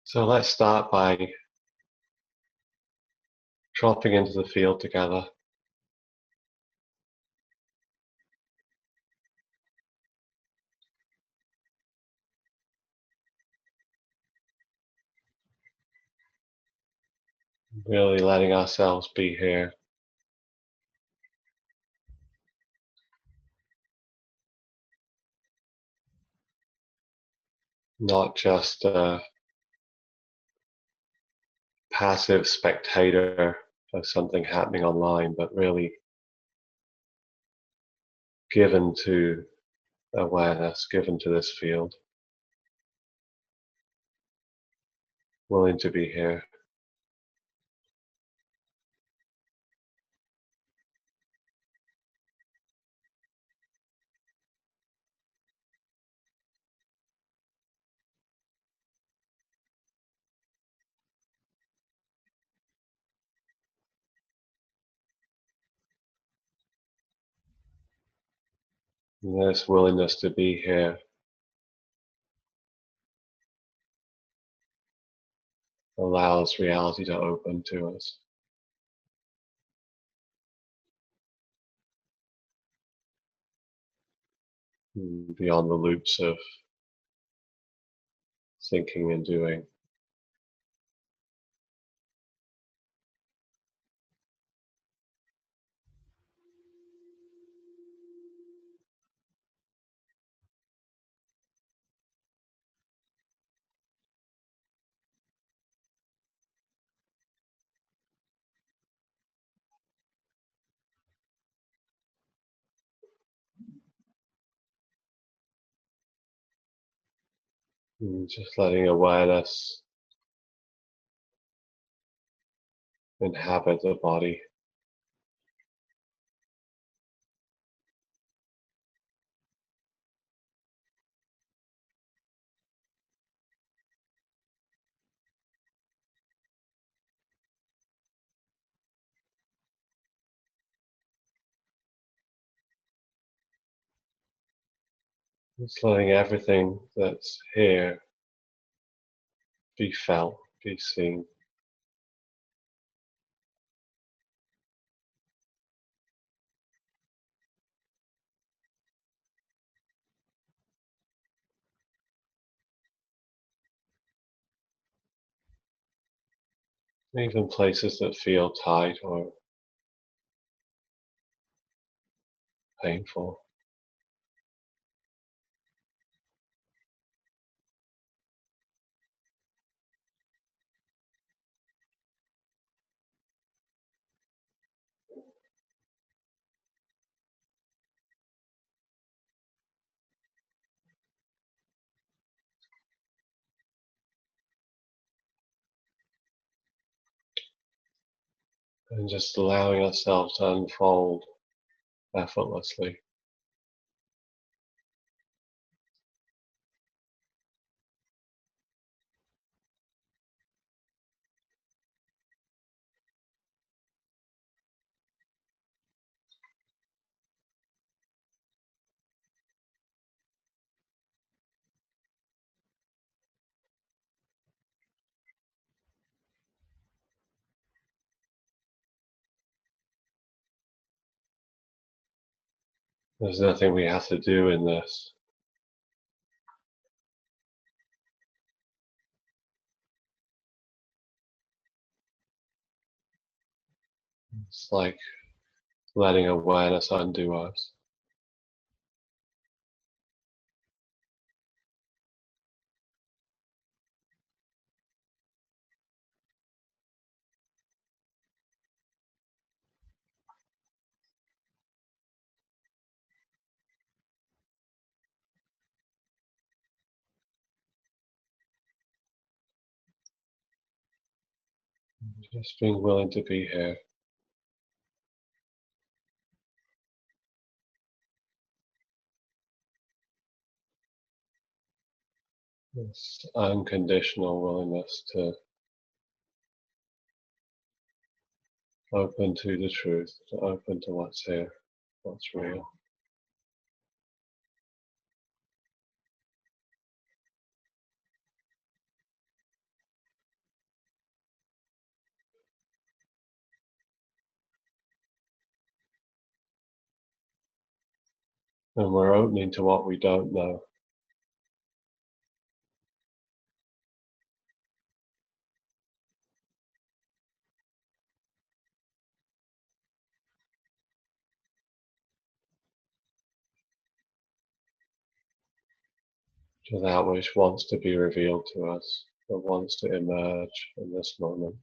So let's start by dropping into the field together. Really letting ourselves be here. Not just a passive spectator of something happening online, but really given to awareness, given to this field, willing to be here. And this willingness to be here allows reality to open to us. Beyond the loops of thinking and doing. Just letting awareness inhabit the body. Just letting everything that's here be felt, be seen. Even places that feel tight or painful. And just allowing ourselves to unfold effortlessly. There's nothing we have to do in this. It's like letting awareness undo us. Just being willing to be here. This unconditional willingness to open to the truth, to open to what's here, what's real. And we're opening to what we don't know. To that which wants to be revealed to us, that wants to emerge in this moment.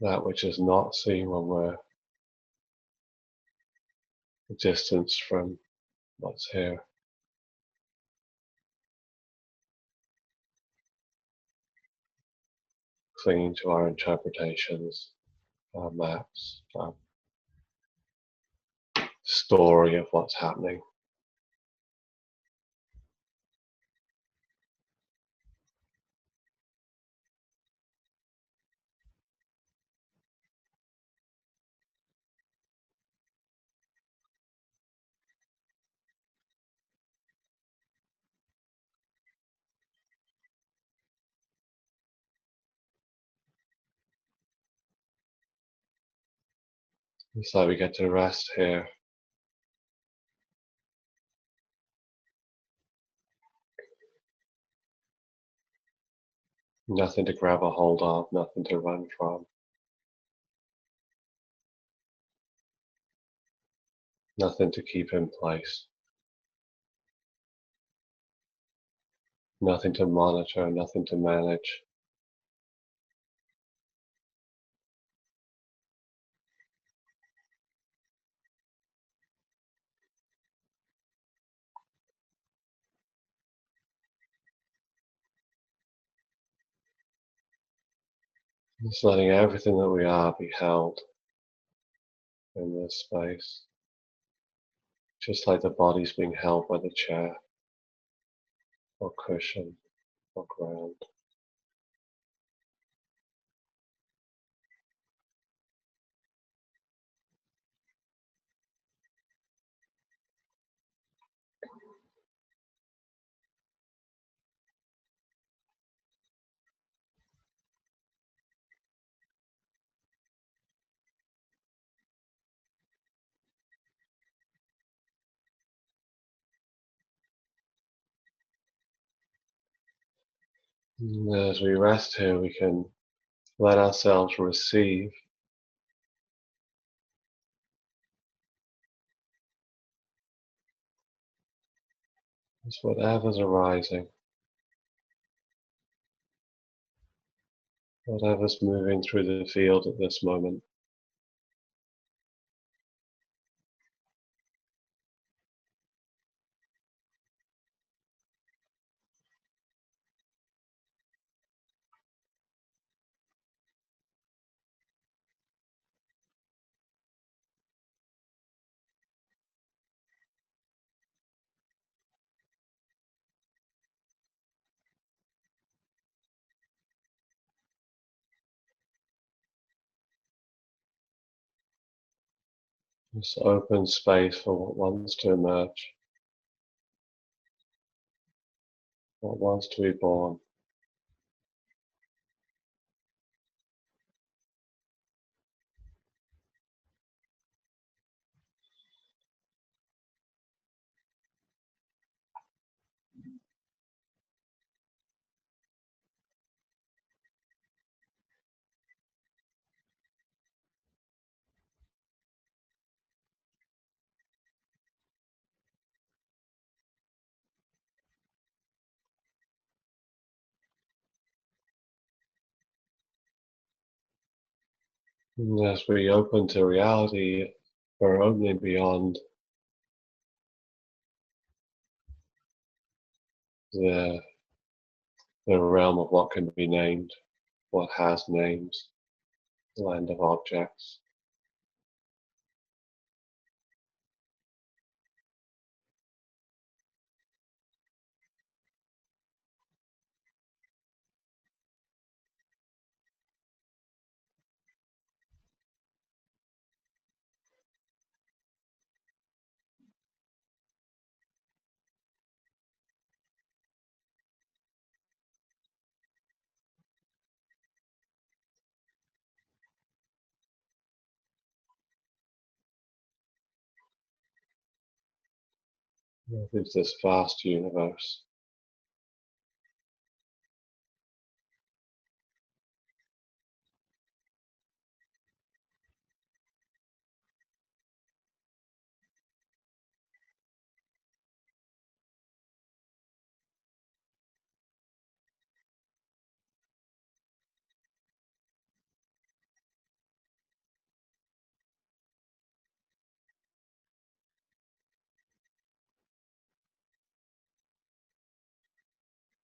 That which is not seen when we're distanced from what's here. Clinging to our interpretations, our maps, our story of what's happening. So we get to rest here. Nothing to grab a hold of, nothing to run from, nothing to keep in place, nothing to monitor, nothing to manage. Just letting everything that we are be held in this space. Just like the body's being held by the chair or cushion or ground. And as we rest here, we can let ourselves receive just whatever's arising, whatever's moving through the field at this moment. This open space for what wants to emerge, what wants to be born. And as we open to reality, we're opening beyond the, the realm of what can be named, what has names, the land of objects. into this vast universe.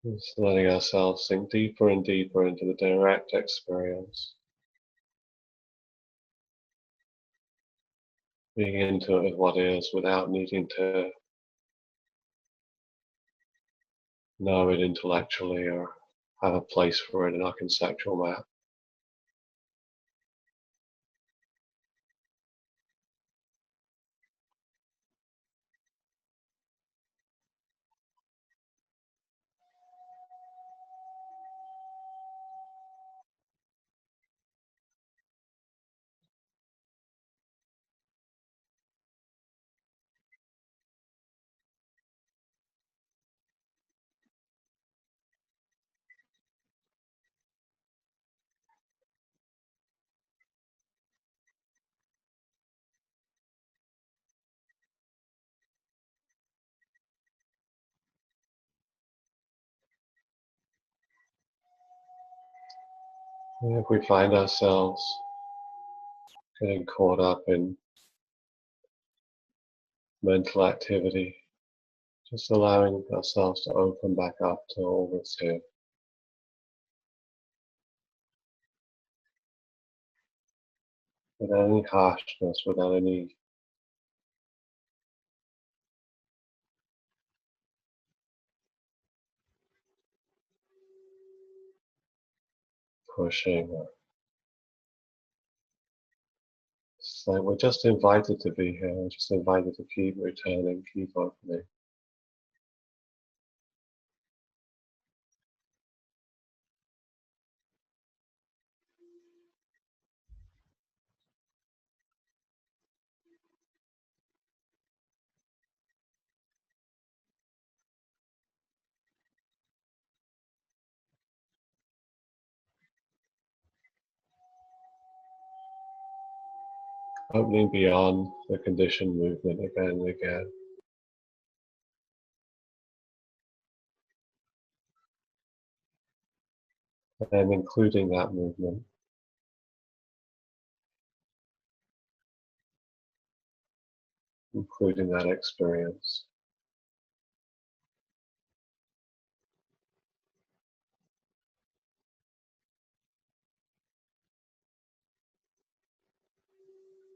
Just letting ourselves sink deeper and deeper into the direct experience, being into it with what is without needing to know it intellectually or have a place for it in our conceptual map. And if we find ourselves getting caught up in mental activity, just allowing ourselves to open back up to all that's here. Without any harshness, without any pushing. It's like we're just invited to be here, we're just invited to keep returning, keep opening. Opening beyond the conditioned movement again and again. And including that movement, including that experience.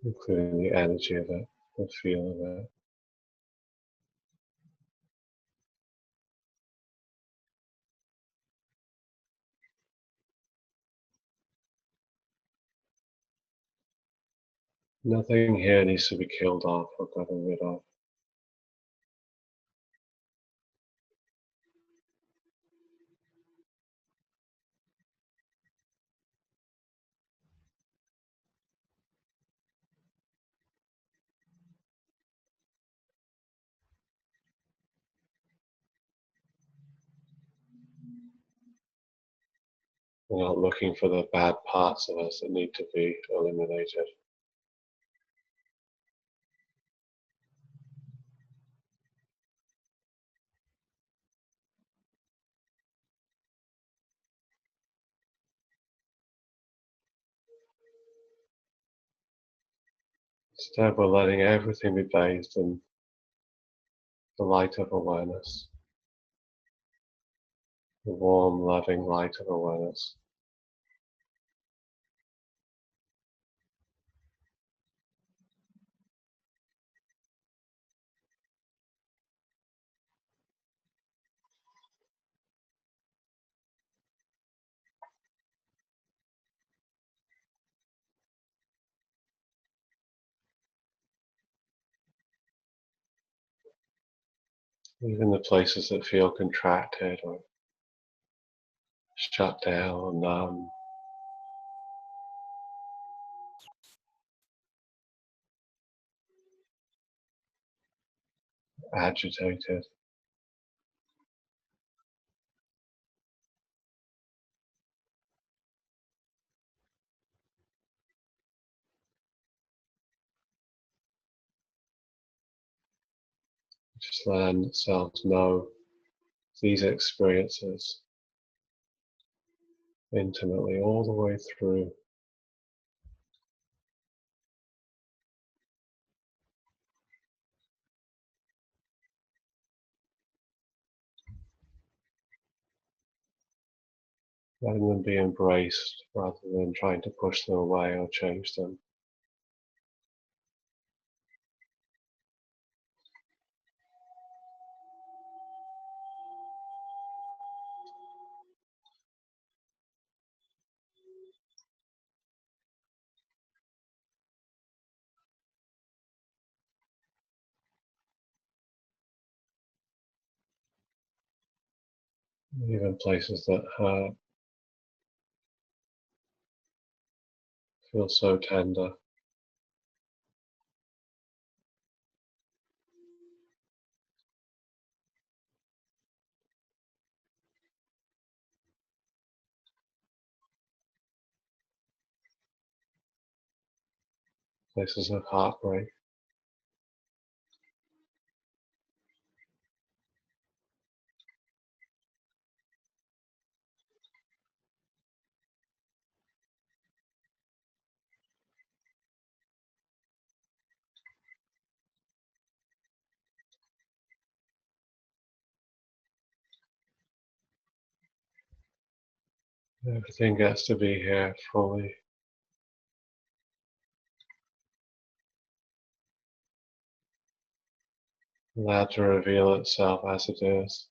Including the energy of it, the feel of it. Nothing here needs to be killed off or gotten rid of. We're not looking for the bad parts of us that need to be eliminated. Instead, we're letting everything be bathed in the light of awareness, the warm, loving light of awareness. Even the places that feel contracted or shut down or numb, agitated. Just letting itself know these experiences intimately all the way through. Letting them be embraced rather than trying to push them away or change them. Even places that hurt feel so tender. Places of heartbreak. Everything gets to be here fully. Allowed to reveal itself as it is.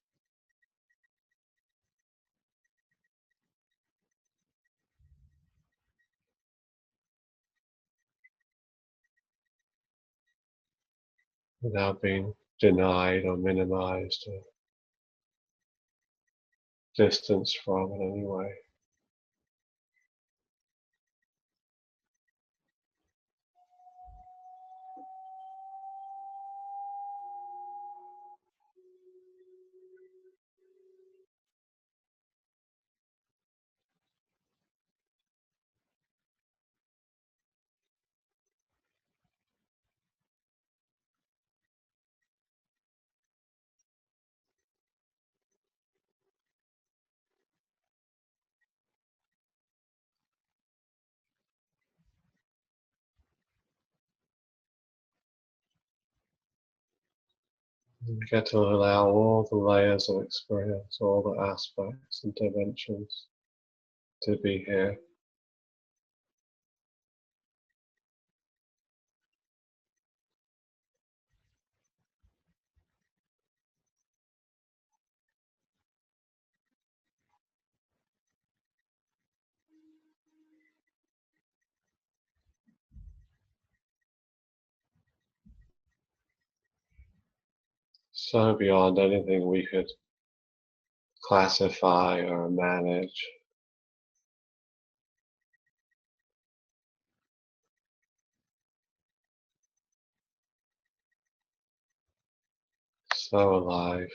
Without being denied or minimized or distanced from in any way. You get to allow all the layers of experience, all the aspects and dimensions to be here. So beyond anything we could classify or manage. So alive.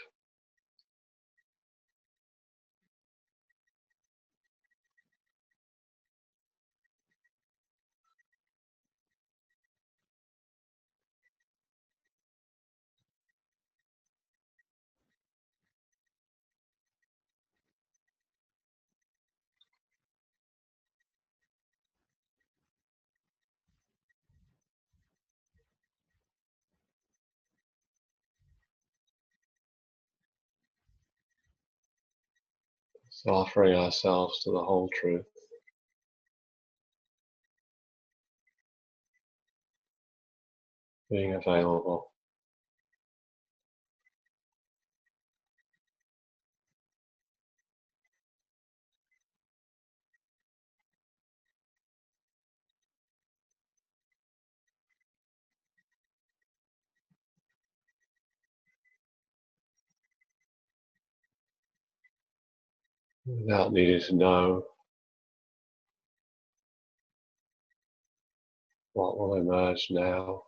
So offering ourselves to the whole truth, being available. Without needing to know what will emerge now.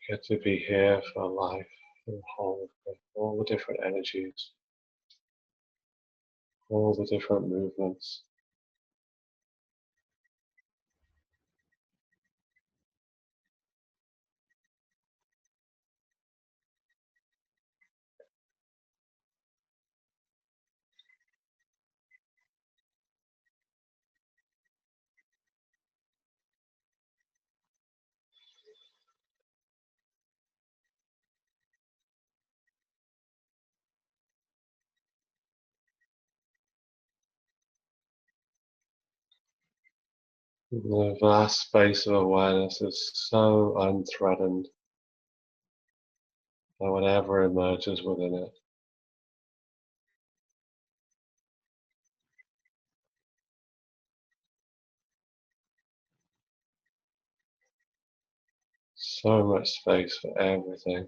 Get to be here for life, for the whole, with all the different energies, all the different movements. The vast space of awareness is so unthreatened by whatever emerges within it. So much space for everything.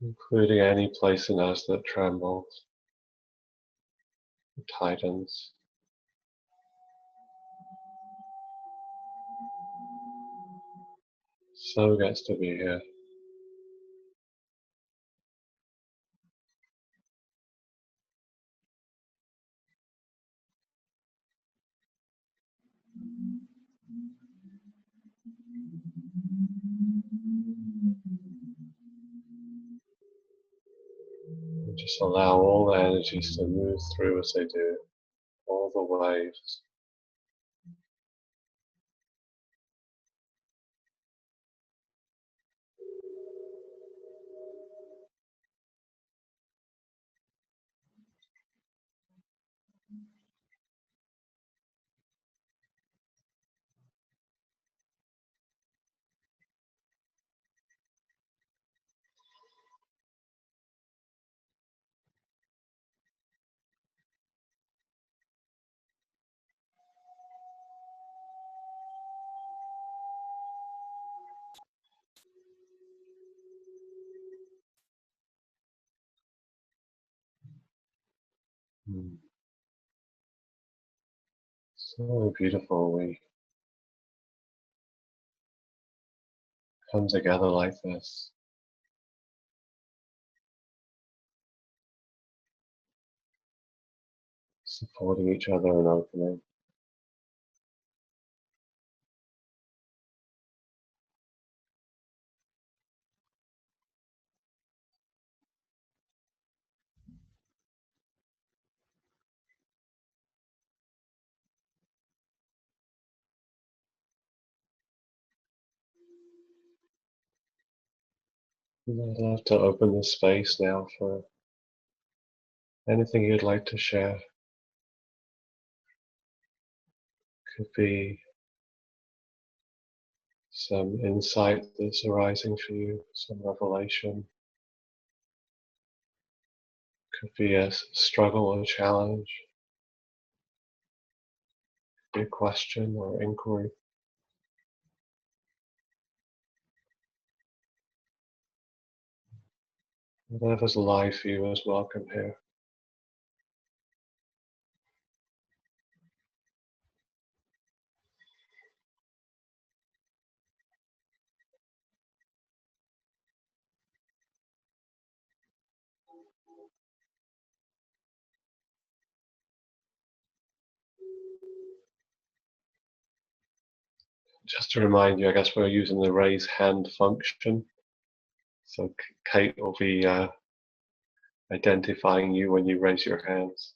Including any place in us that trembles, tightens. So gets to be here. And just allow all the energies to move through as they do, all the waves. Hmm. So beautiful we come together like this, supporting each other and opening. And I'd love to open the space now for anything you'd like to share. Could be some insight that's arising for you, some revelation. Could be a struggle or challenge, could be a question or inquiry. Whatever's alive for you is welcome here. Just to remind you, I guess we're using the raise hand function. So Kate will be identifying you when you raise your hands.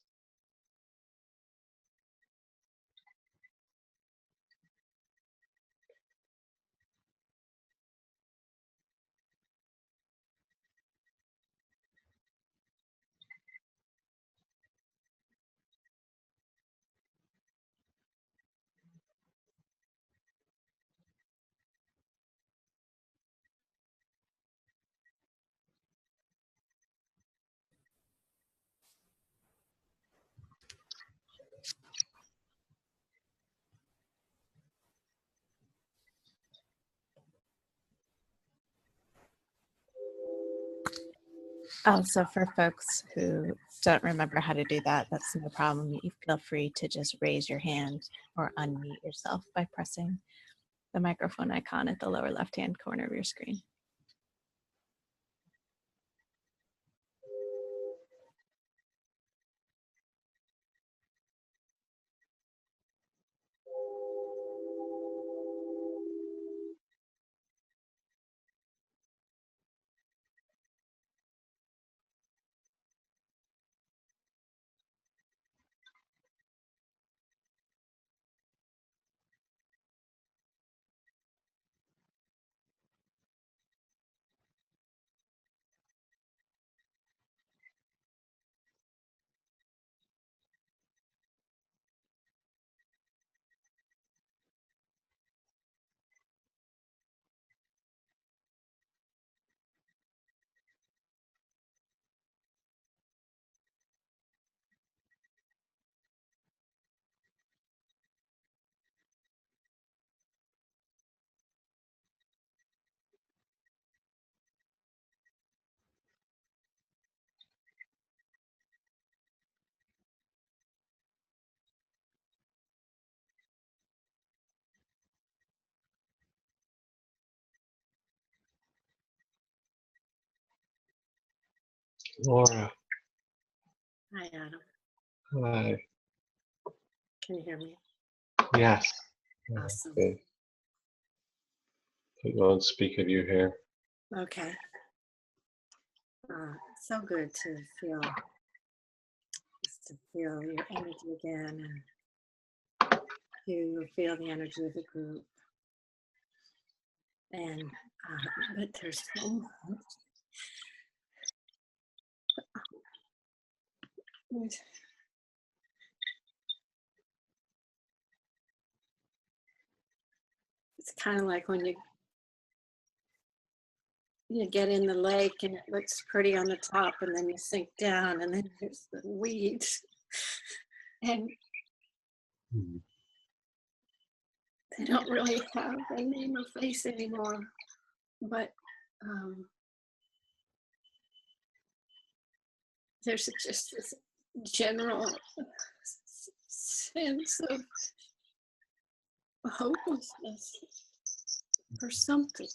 Oh, so for folks who don't remember how to do that, that's no problem. You feel free to just raise your hand or unmute yourself by pressing the microphone icon at the lower left-hand corner of your screen. Laura, Hi, Adam. hi. Can you hear me? Yes. Awesome. Okay. Put you on speaker view here. Okay. So good to feel your energy again, and you feel the energy of the group. And but there's so much. It's kind of like when you get in the lake and it looks pretty on the top, and then you sink down, and then there's the weeds, and they don't really have a name or face anymore. But there's just this general sense of hopelessness for something.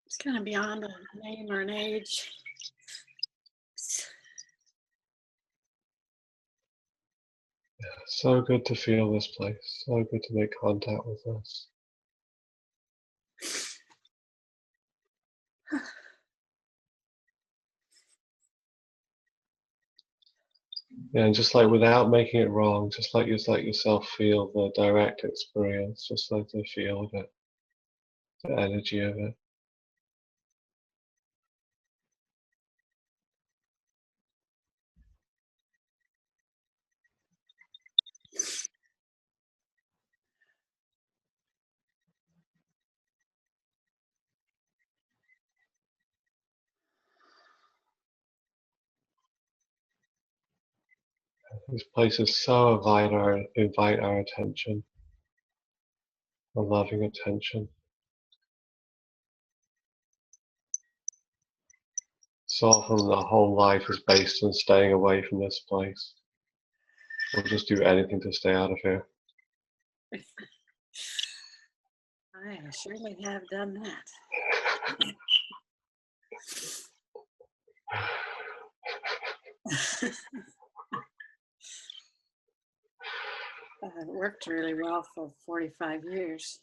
It's kind of beyond a name or an age. So good to feel this place. So good to make contact with us. Yeah, and just like without making it wrong, just let yourself feel the direct experience, just like the feel of it, the energy of it. These places so invite our attention, a loving attention. So often the whole life is based on staying away from this place. We'll just do anything to stay out of here. I surely have done that. It worked really well for 45 years.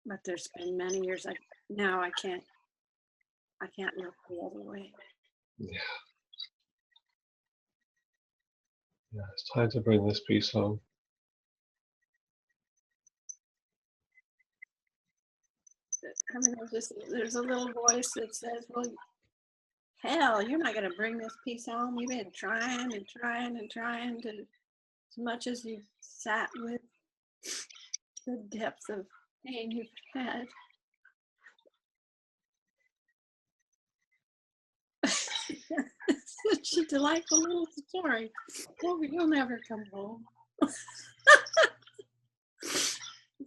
But there's been many years now I can't look the other way. Yeah. Yeah, it's time to bring this piece home. I mean, there's a little voice that says, well, hell, you're not going to bring this piece home. You've been trying and trying and trying to, as much as you've sat with the depth of pain you've had. It's such a delightful little story. Oh, you'll never come home.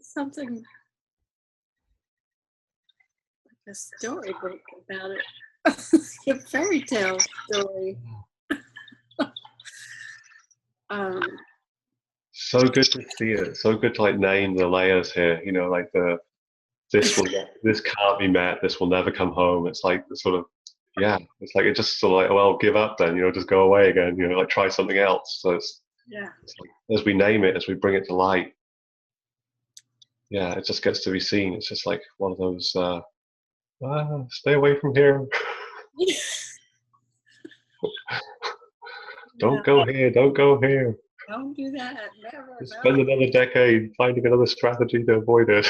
Something like a storybook about it. A fairy tale story. So good to see it. So good to like name the layers here. You know, like this can't be met. This will never come home. It's like the sort of It's like it just sort of like, well, give up then. You know, just go away again. You know, like try something else. So it's like, as we name it, as we bring it to light, it just gets to be seen. It's just like one of those. Stay away from here. Don't go here. Don't go here. Don't do that. Never. Spend another decade finding another strategy to avoid it.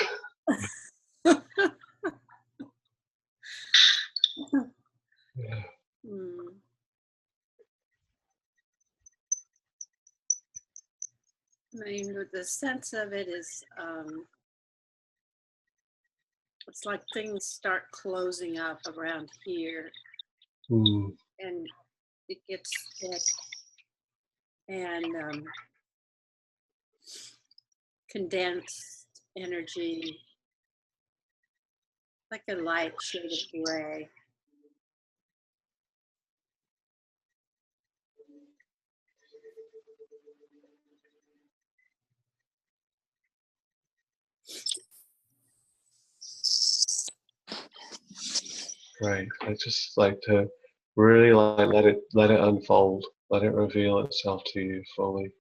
I mean, the sense of it is, it's like things start closing up around here, and it gets thick and condensed energy, like a light shade of gray. Right. I just like to really like let it unfold, let it reveal itself to you fully.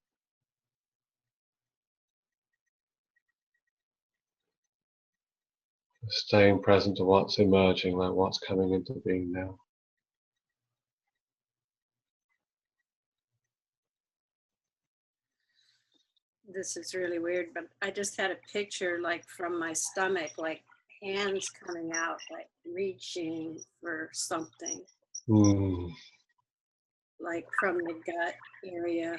Staying present to what's emerging, like what's coming into being now. This is really weird, but I just had a picture like from my stomach, like hands coming out, like reaching for something, like from the gut area.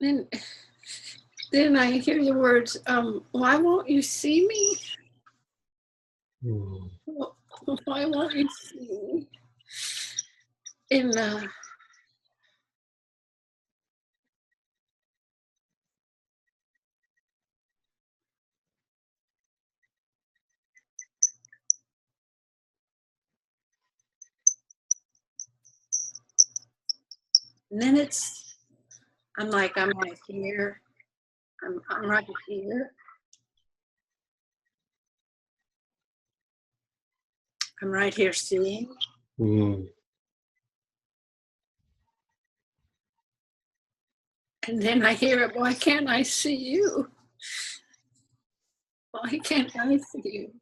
And then I hear the words, why won't you see me? Why won't you see me? And then I'm like, I'm right here. I'm right here. I'm right here seeing. And then I hear it, why can't I see you? Why can't I see you?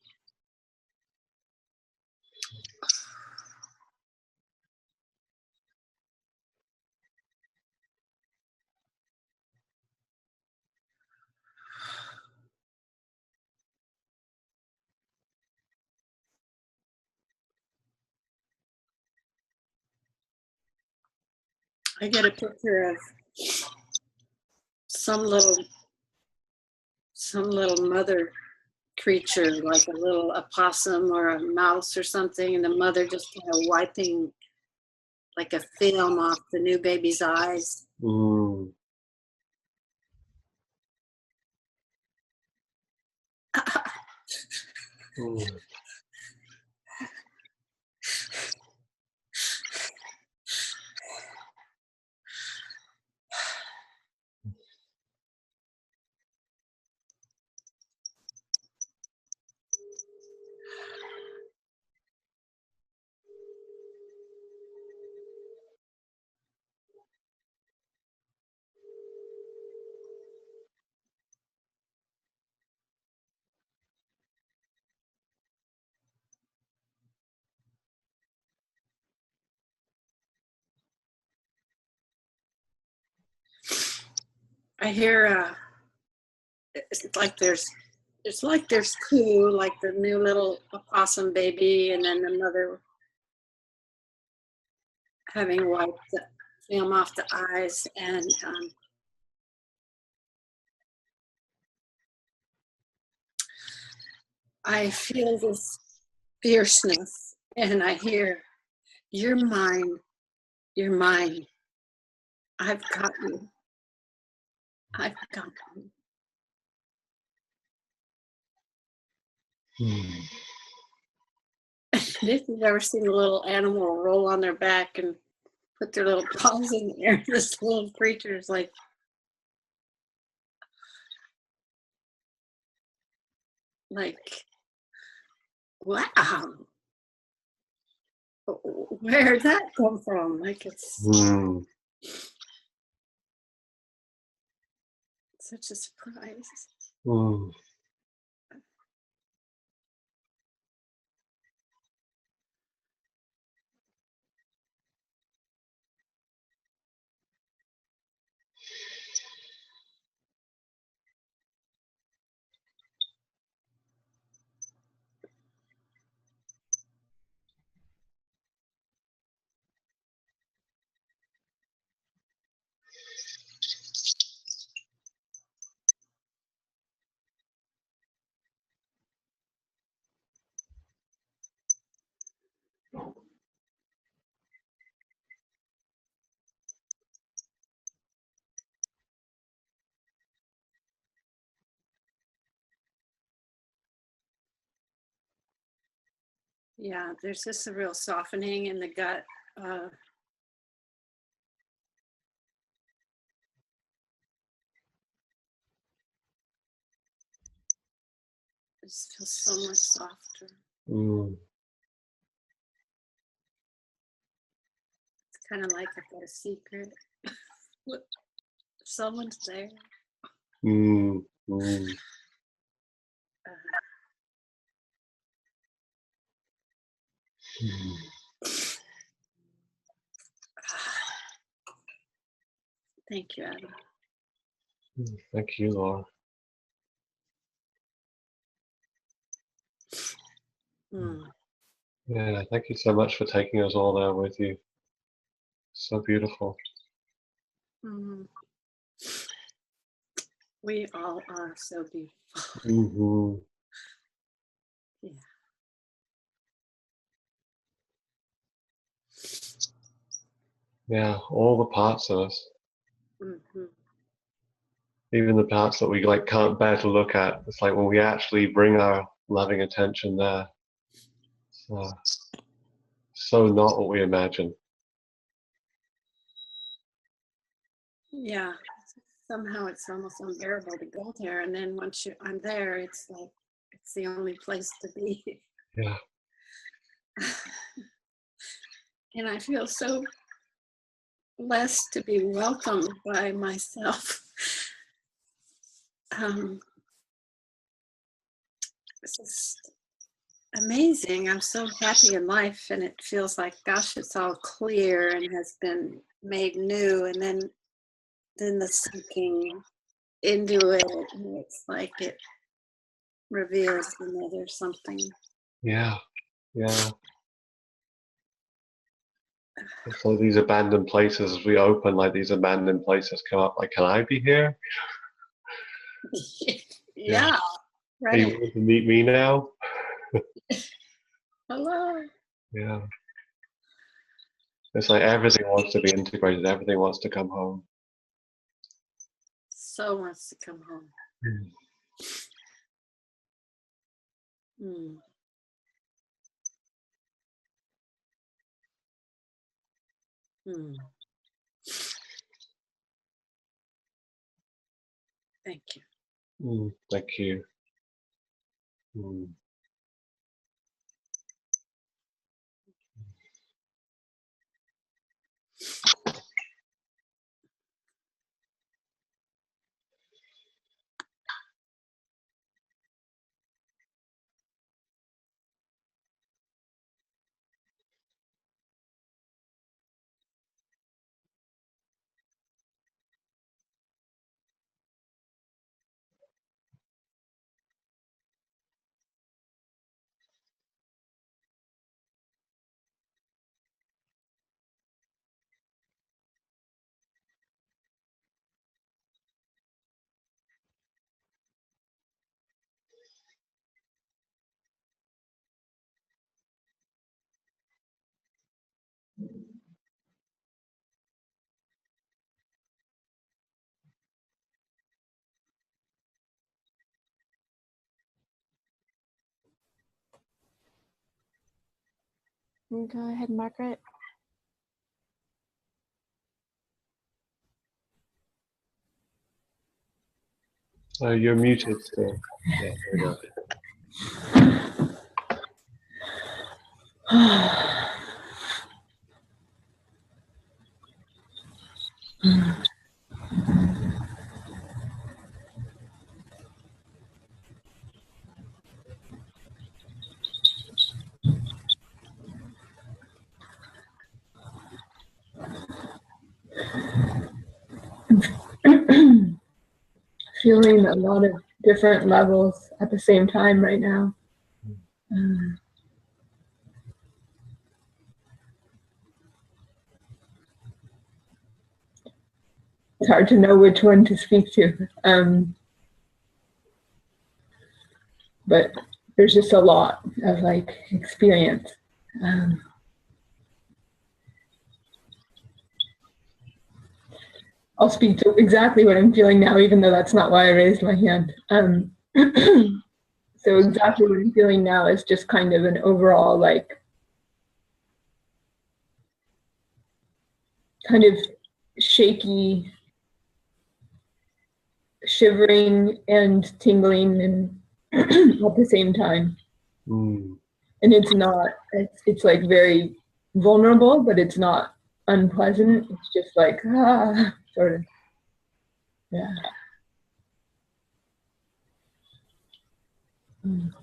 I get a picture of some little mother creature, like a little opossum or a mouse or something, and the mother just kind of wiping like a film off the new baby's eyes. I hear it's like there's coo, like the new little opossum baby, and then the mother having wiped the film off the eyes, and I feel this fierceness, and I hear, "You're mine, you're mine. I've got you. I've got you." If you've ever seen a little animal roll on their back and put their little paws in the air, this little creature is like, wow, where did that come from? Like it's such a surprise. Yeah, there's just a real softening in the gut. It just feels so much softer. It's kind of like I've got a secret. Look, someone's there. Thank you, Adam. Thank you, Laura. Yeah, thank you so much for taking us all there with you. So beautiful. We all are so beautiful. Yeah. Yeah, all the parts of us. Even the parts that we like can't bear to look at. It's like when we actually bring our loving attention there. So not what we imagine. Yeah. Somehow it's almost unbearable to go there, and then once I'm there, it's like it's the only place to be. Yeah. And I feel so blessed to be welcomed by myself. It's just amazing. I'm so happy in life, and it feels like, gosh, it's all clear and has been made new, and then the sinking into it, and it's like it reveals another something. Yeah. So these abandoned places, as we open, like these abandoned places come up, like, can I be here? Yeah. Right. Are you willing to meet me now? Hello. Yeah. It's like everything wants to be integrated. Everything wants to come home. So wants to come home. Thank you. Thank you. Go ahead, Margaret. You're muted still. Yeah, there you go. Feeling a lot of different levels at the same time right now. It's hard to know which one to speak to. But there's just a lot of like experience. I'll speak to exactly what I'm feeling now, even though that's not why I raised my hand. So exactly what I'm feeling now is just kind of an overall, like, kind of shaky, shivering and tingling and at the same time. And it's like very vulnerable, but it's not unpleasant. It's just like, sort of, yeah. And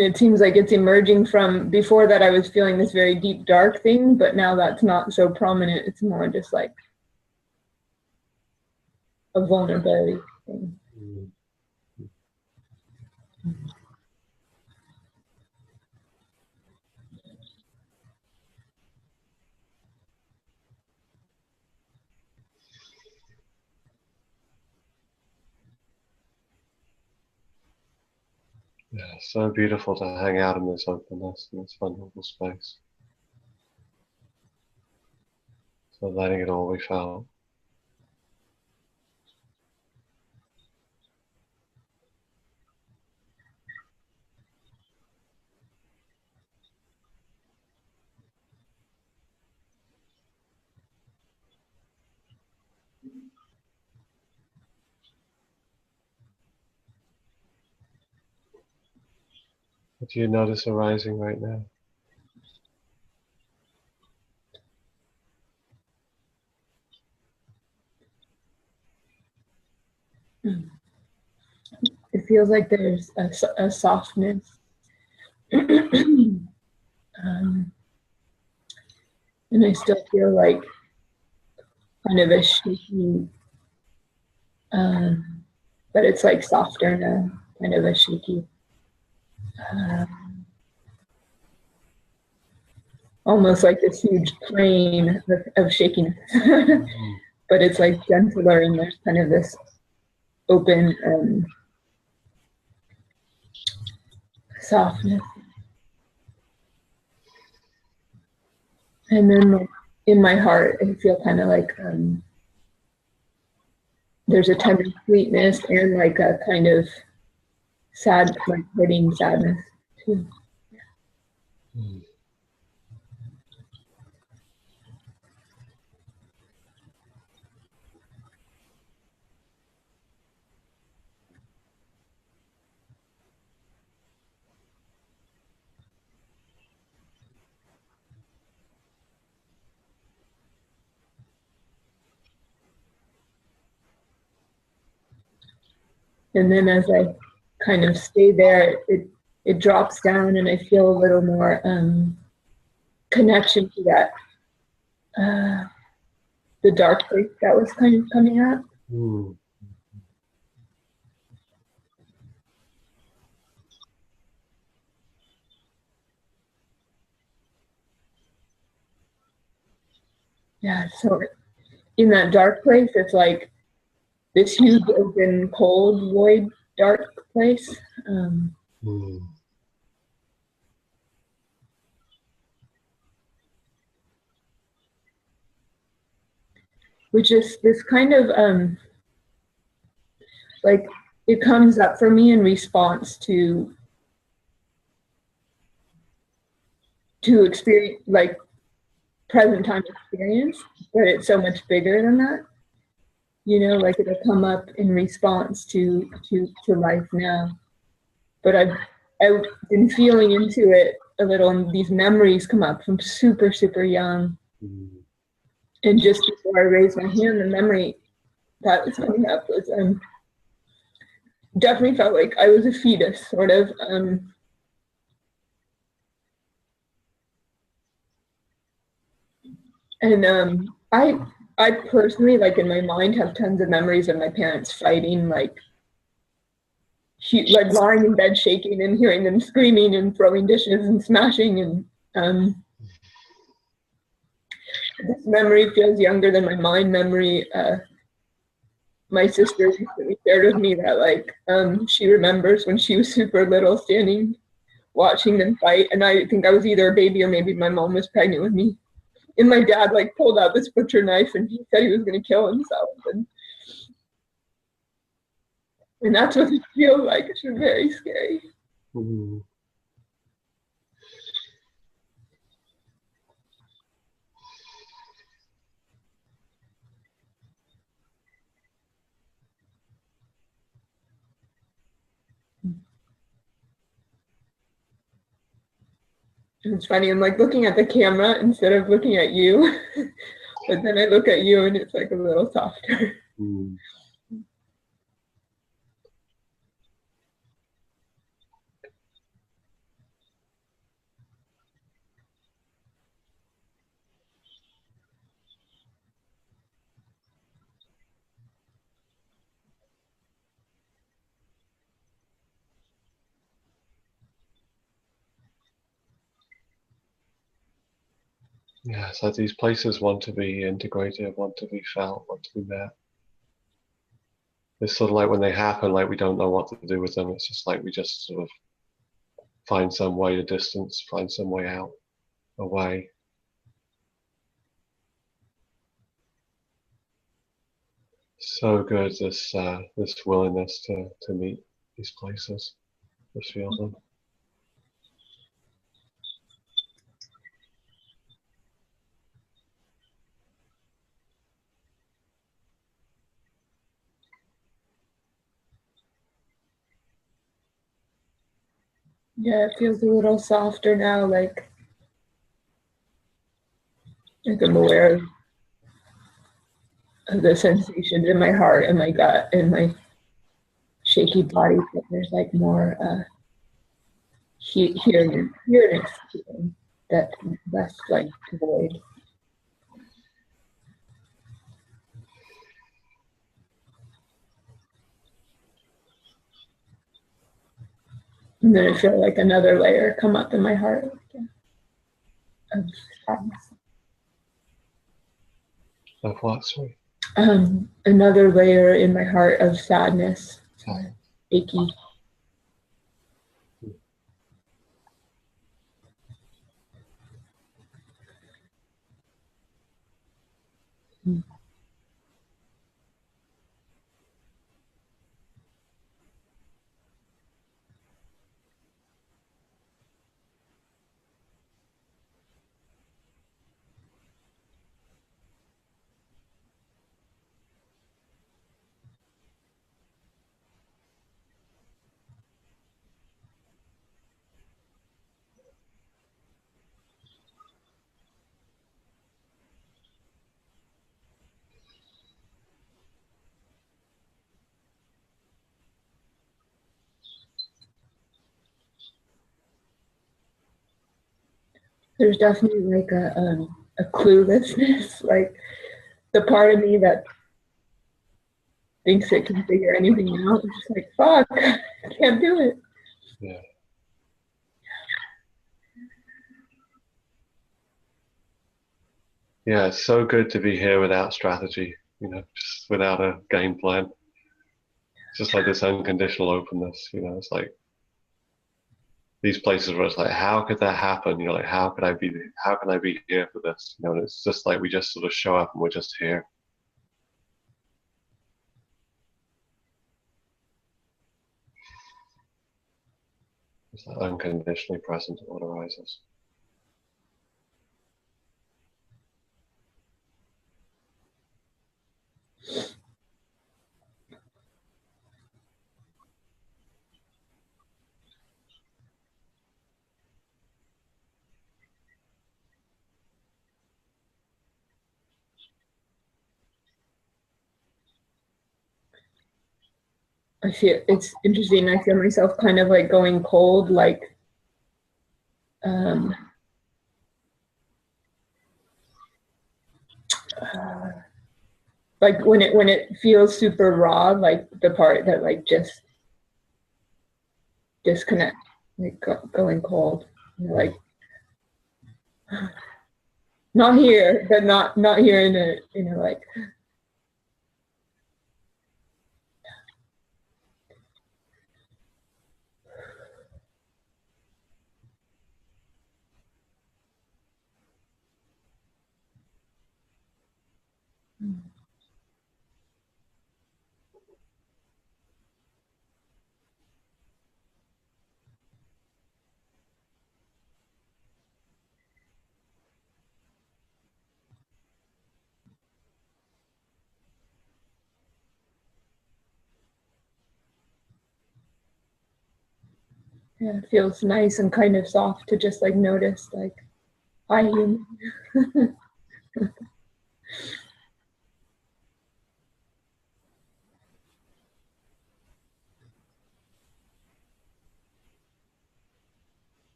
it seems like it's emerging from, before that I was feeling this very deep, dark thing, but now that's not so prominent. It's more just like a vulnerability thing. Yeah, so beautiful to hang out in this openness, in this vulnerable space. So letting it all be felt. What do you notice arising right now? It feels like there's a softness. And I still feel like kind of a shaky, but it's like softer now, kind of a shaky, almost like this huge plane of shakiness. But it's like gentler, and there's kind of this open softness. And then like, in my heart, I feel kind of like there's a tender sweetness and like a kind of sad, like hurting sadness too. And then as I kind of stay there, it drops down, and I feel a little more connection to that, the dark place that was kind of coming up. Yeah, so in that dark place, it's like this huge open, cold, void, dark place. which is this kind of like it comes up for me in response to experience, like present time experience, but it's so much bigger than that. You know, like it'll come up in response to life now. But I've been feeling into it a little, and these memories come up from super, super young. And just before I raised my hand, the memory that was coming up was definitely felt like I was a fetus, sort of. And I personally, like in my mind, have tons of memories of my parents fighting, like lying in bed shaking and hearing them screaming and throwing dishes and smashing. And this memory feels younger than my mind memory. My sister recently shared with me that like she remembers when she was super little standing watching them fight, and I think I was either a baby or maybe my mom was pregnant with me. And my dad like pulled out this butcher knife and he said he was going to kill himself. And that's what it feels like. It's very scary. Mm-hmm. And it's funny, I'm like looking at the camera instead of looking at you. But then I look at you and it's like a little softer. Mm. Yeah, so these places want to be integrated, want to be felt, want to be met. It's sort of like when they happen, like we don't know what to do with them. It's just like we just sort of find some way to distance, find some way out, away. So good, this willingness to meet these places, to feel them. Yeah, it feels a little softer now, like I'm aware of the sensations in my heart and my gut and my shaky body, but there's like more hearing that less like void. And then I feel like another layer come up in my heart of sadness. Of what, sorry? Another layer in my heart of sadness, achy. There's definitely like a cluelessness, like the part of me that thinks it can figure anything out. It's just like, fuck, I can't do it. Yeah. Yeah, it's so good to be here without strategy, just without a game plan. It's just like this unconditional openness, it's like these places where it's like, how could that happen? You're like, how can I be here for this? And it's just like we just sort of show up and we're just here. It's like unconditionally present to what arises. I feel it's interesting. I feel myself kind of like going cold, like like when it feels super raw, like the part that like just disconnect, like going cold, like not here, but not here in a like. Yeah, it feels nice and kind of soft to just like notice, like, hi, human.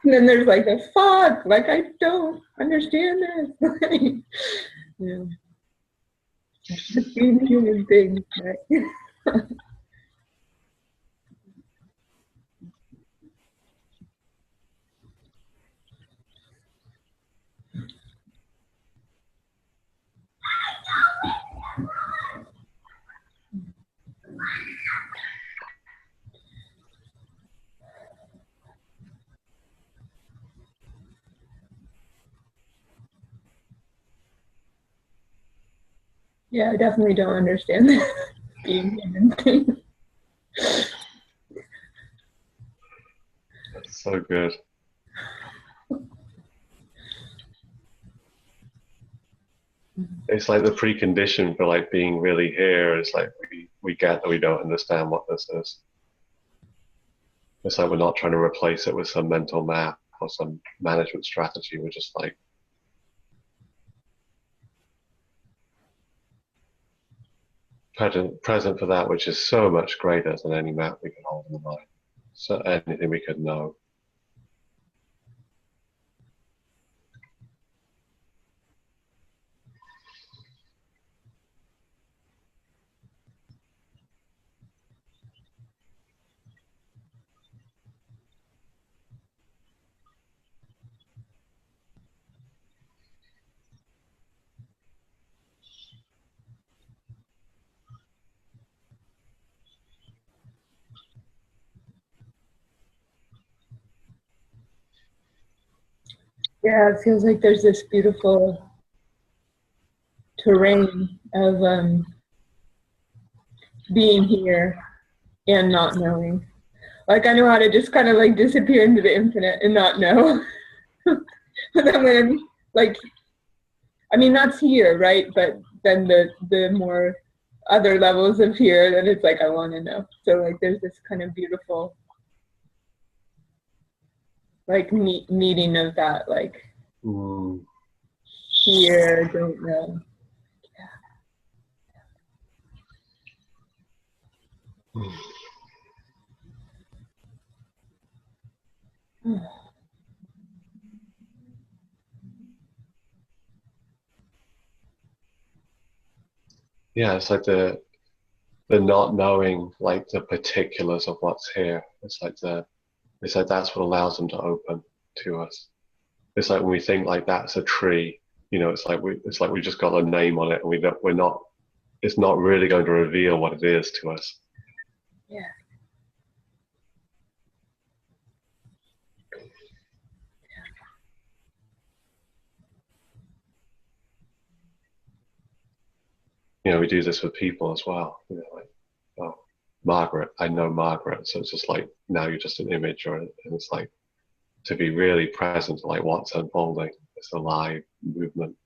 And then there's like a fuck, like I don't understand this. Yeah. Just being human thing, right? Yeah, I definitely don't understand that being human thing. That's so good. It's like the precondition for like being really here is like we get that we don't understand what this is. It's like we're not trying to replace it with some mental map or some management strategy. We're just like present for that which is so much greater than any map we can hold in the mind. So anything we could know. Yeah, it feels like there's this beautiful terrain of being here and not knowing. Like I know how to just kind of like disappear into the infinite and not know. But then when like, I mean that's here, right? But then the more other levels of here, then it's like I want to know. So like there's this kind of beautiful like meeting of that, like here, don't know. Yeah, it's like the not knowing like the particulars of what's here. It's like that's what allows them to open to us. It's like when we think like that's a tree, you know, it's like we just got a name on it, and we're not. It's not really going to reveal what it is to us. Yeah. you know, we do this with people as well. You know, like, oh, Margaret, I know Margaret. So it's just like, now you're just an image, and it's like, to be really present to like what's unfolding. It's a live movement.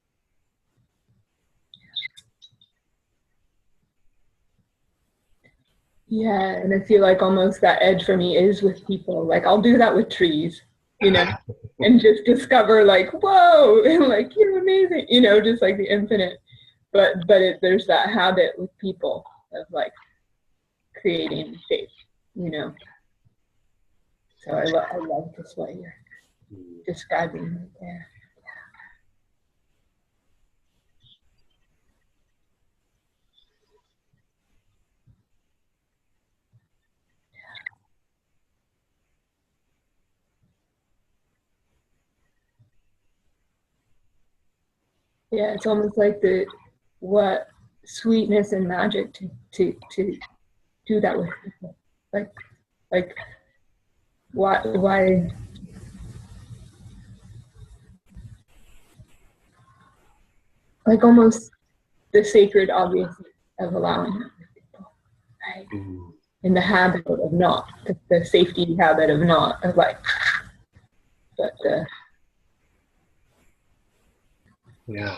Yeah, and I feel like almost that edge for me is with people. Like I'll do that with trees, you know, and just discover like, whoa, and like you're amazing, you know, just like the infinite. But there's that habit with people of like creating shape, you know. So I love just what you're describing right there. Yeah, it's almost like what sweetness and magic to do that with people. Like why like almost the sacred obviousness of allowing that with people, right? In the habit of not, the safety habit of not, of like, but Yeah.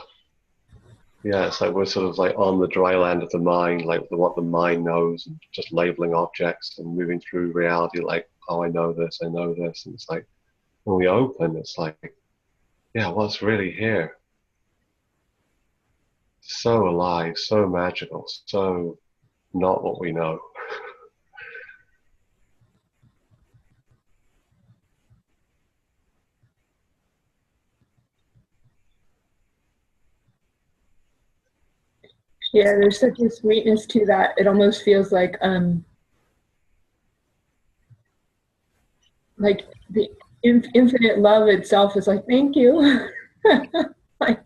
Yeah, it's like we're sort of like on the dry land of the mind, like what the mind knows, and just labeling objects and moving through reality like, oh, I know this, I know this. And it's like, when we open, it's like, yeah, what's really here? So alive, so magical, so not what we know. yeah, there's such a sweetness to that. It almost feels like the infinite love itself is like, thank you. Like,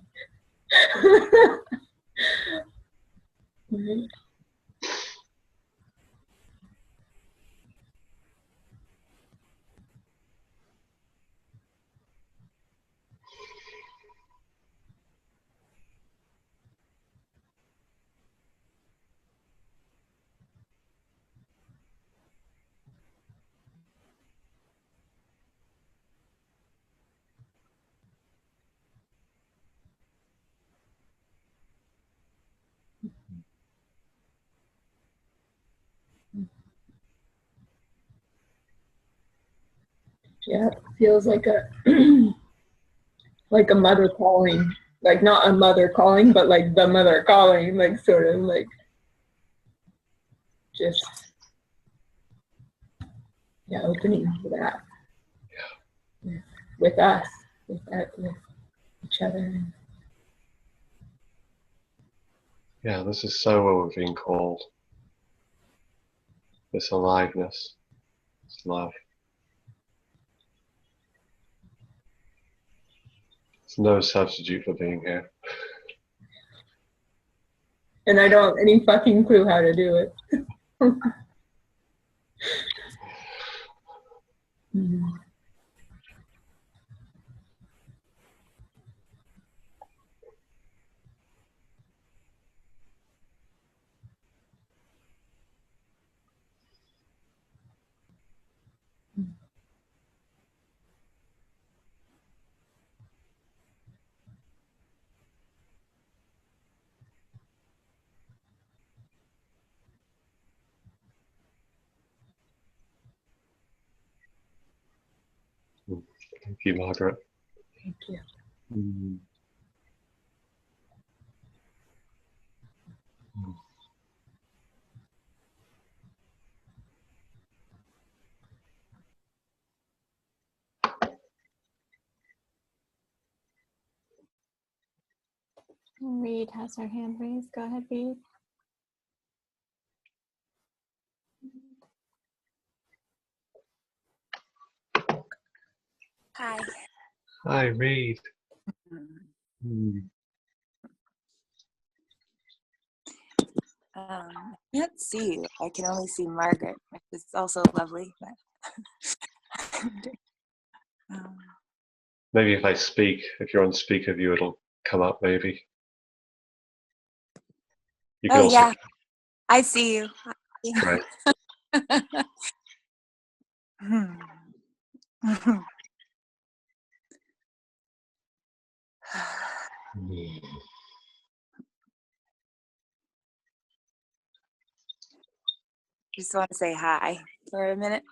yeah, it feels like a like a mother calling, like not a mother calling, but like the mother calling, like sort of like just yeah, opening to that with us, with each other. Yeah, this is so what we're being called. This aliveness, this love. It's no substitute for being here. And I don't have any fucking clue how to do it. Mm-hmm. Thank you, Margaret. Thank you. Mm. Reed has her hand raised. Go ahead, Reed. Hi. Hi, Reed. Mm. I can't see you. I can only see Margaret, which is also lovely. But Maybe if I speak, if you're on speaker view, it'll come up maybe. You can Oh also yeah, I see you. great. Just want to say hi for a minute.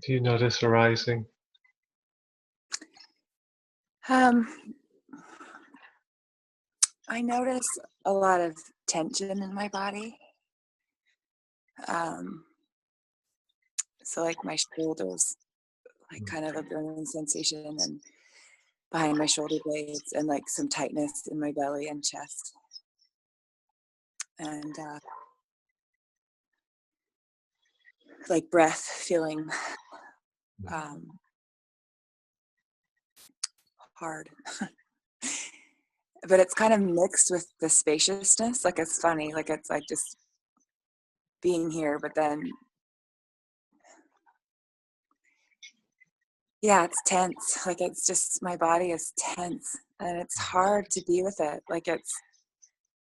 Do you notice arising? I notice a lot of tension in my body. So like my shoulders, like kind of a burning sensation, and behind my shoulder blades, and like some tightness in my belly and chest. And like breath feeling hard. But it's kind of mixed with the spaciousness. Like it's funny, like it's like just being here, but then yeah, it's tense. Like it's just, my body is tense and it's hard to be with it. Like it's,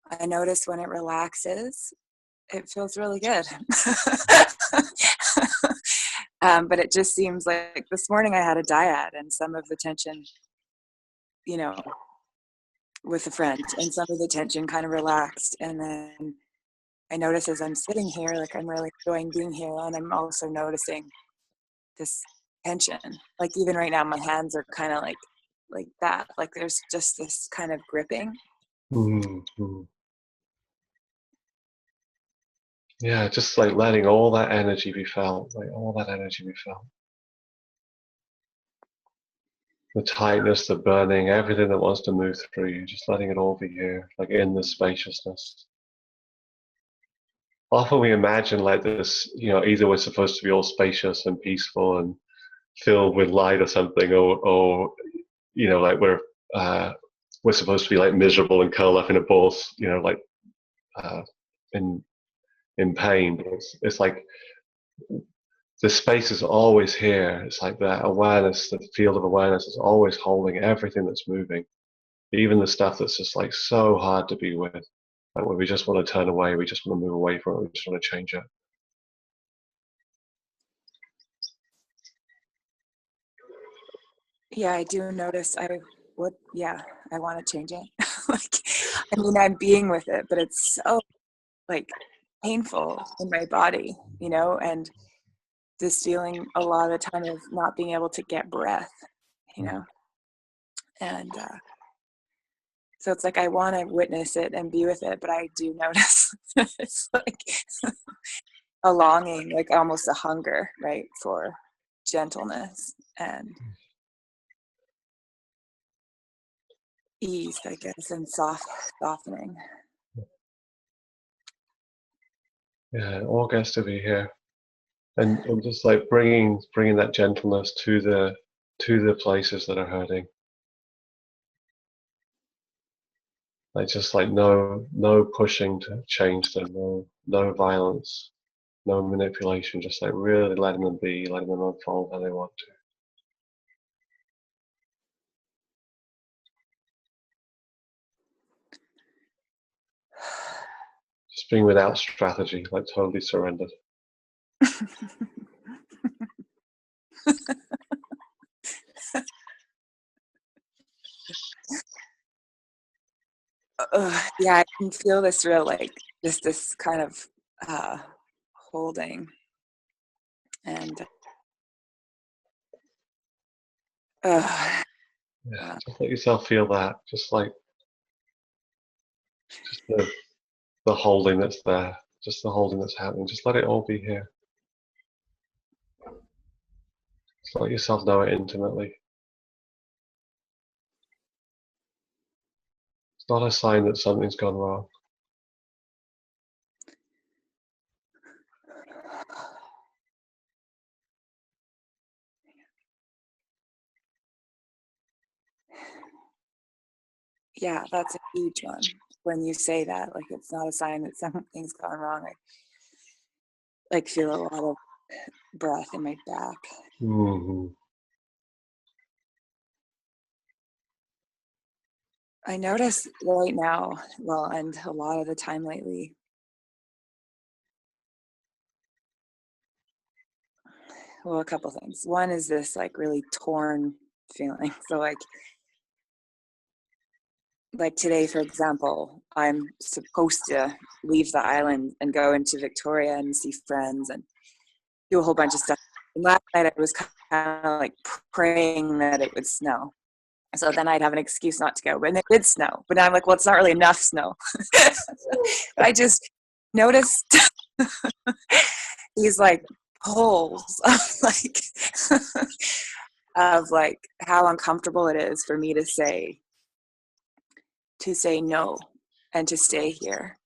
I notice when it relaxes, it feels really good. But it just seems like this morning I had a dyad, and some of the tension, you know, with a friend, and some of the tension kind of relaxed. And then I notice as I'm sitting here, like I'm really enjoying being here, and I'm also noticing this tension. Like even right now, my hands are kind of like that. Like there's just this kind of gripping. Mm-hmm. Yeah, just like letting all that energy be felt, like all that energy be felt. The tightness, the burning, everything that wants to move through you, just letting it all be here, like in the spaciousness. Often we imagine like this, either we're supposed to be all spacious and peaceful and filled with light or something, or like we're supposed to be like miserable and curl up in a ball, like in pain. But it's like the space is always here. It's like that awareness, the field of awareness is always holding everything that's moving, even the stuff that's just like so hard to be with, like where we just want to turn away, we just want to move away from it, we just want to change it. Yeah, I do notice I want to change it. Like, I mean, I'm being with it, but it's so like painful in my body, and this feeling a lot of the time of not being able to get breath, and so it's like I want to witness it and be with it, but I do notice it's like a longing, like almost a hunger, right, for gentleness and ease, I guess, and softening. Yeah, it all gets to be here, and just like bringing that gentleness to the places that are hurting. Like just like no pushing to change them, no violence, no manipulation, just like really letting them be, letting them unfold how they want to. Just being without strategy, like totally surrendered. Yeah, I can feel this real, like this kind of holding, and Yeah, just let yourself feel that, just the holding that's there, just the holding that's happening. Just let it all be here. Just let yourself know it intimately. It's not a sign that something's gone wrong. Yeah, that's a huge one. When you say that, like, it's not a sign that something's gone wrong. I like feel a lot of breath in my back. Mm-hmm. I notice right now, well, and a lot of the time lately, well, a couple things. One is this like really torn feeling. So like today, for example, I'm supposed to leave the island and go into Victoria and see friends and do a whole bunch of stuff. And last night I was kind of like praying that it would snow. So then I'd have an excuse not to go. But it did snow. But now I'm like, well, it's not really enough snow. I just noticed these like poles of like how uncomfortable it is for me to say no and to stay here.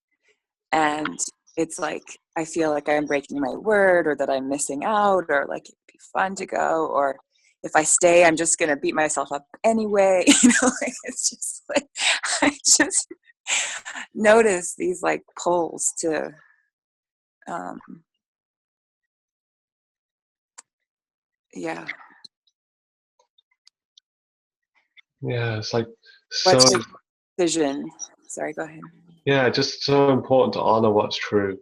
And it's like I feel like I'm breaking my word, or that I'm missing out, or like it'd be fun to go, or if I stay I'm just gonna beat myself up anyway. Like it's just like I just notice these like pulls to yeah. Yeah, it's like What's so. your decision? Sorry, go ahead. Yeah, just so important to honor what's true.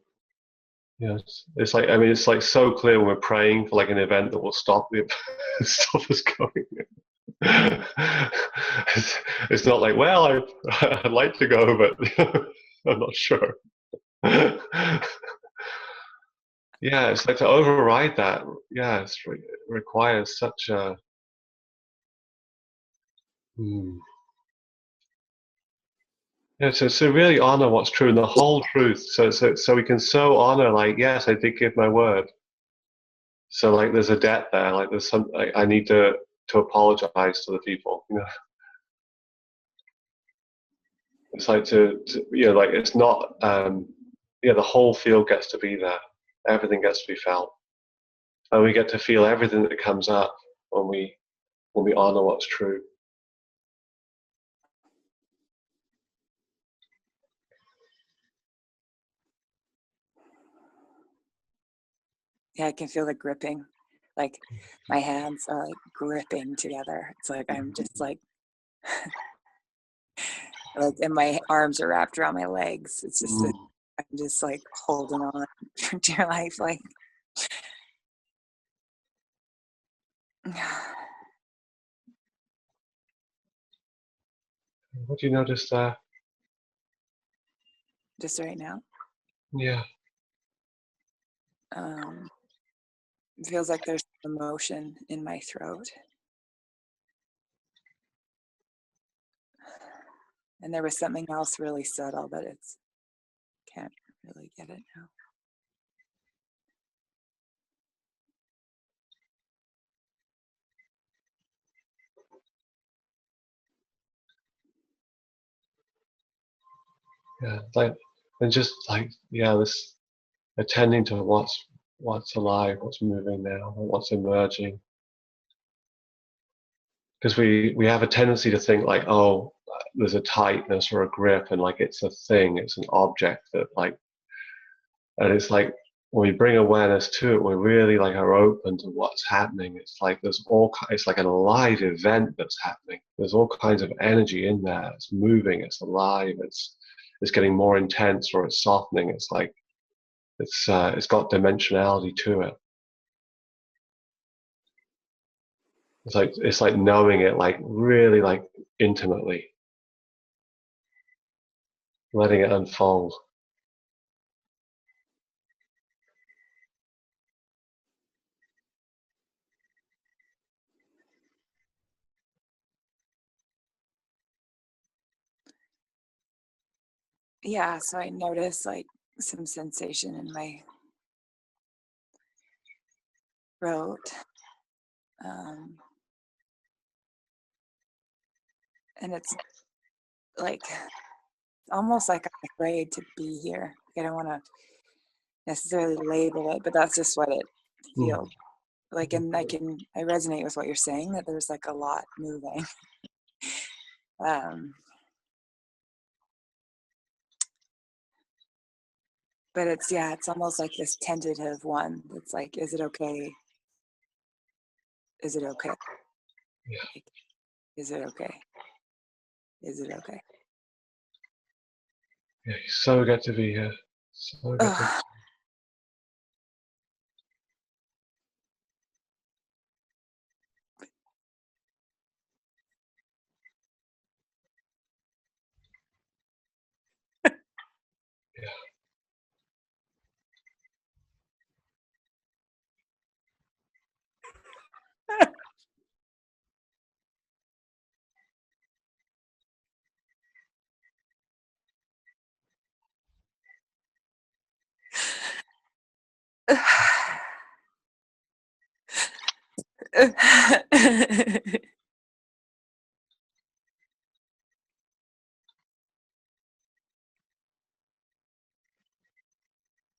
Yeah, it's like, I mean, it's like so clear when we're praying for like an event that will stop stop us going. It's not like, well, I'd like to go, but I'm not sure. Yeah, it's like to override that. Yeah, it requires such a. Yeah, so really honor what's true and the whole truth. So we can so honor, like, yes, I did give my word. So like, there's a debt there. Like, there's some. I need to apologize to the people. It's like like it's not. The whole field gets to be there. Everything gets to be felt, and we get to feel everything that comes up when we honor what's true. Yeah, I can feel the gripping. Like my hands are like gripping together. It's like I'm just like and my arms are wrapped around my legs. It's just I'm just like holding on for dear life. Like What do you notice there? just right now. Yeah. It feels like there's emotion in my throat. And there was something else really subtle, but it's can't really get it now. Yeah, like, and just like, this attending to what's alive, what's moving now, what's emerging. Because we have a tendency to think like, oh, there's a tightness or a grip, and like it's a thing, it's an object that like, and it's like when we bring awareness to it, we really like are open to what's happening. It's like it's like an alive event that's happening. There's all kinds of energy in there. It's moving. It's alive. It's getting more intense, or it's softening. It's like it's got dimensionality to it. It's like knowing it like really like intimately, letting it unfold. Yeah, so I noticed like some sensation in my throat. And it's like almost like I'm afraid to be here. I don't want to necessarily label it, but that's just what it feels like. And I resonate with what you're saying, that there's like a lot moving. But it's almost like this tentative one. It's like, is it okay? Is it okay? Yeah. Like, is it okay? Is it okay? Yeah, you so get to be here. So get to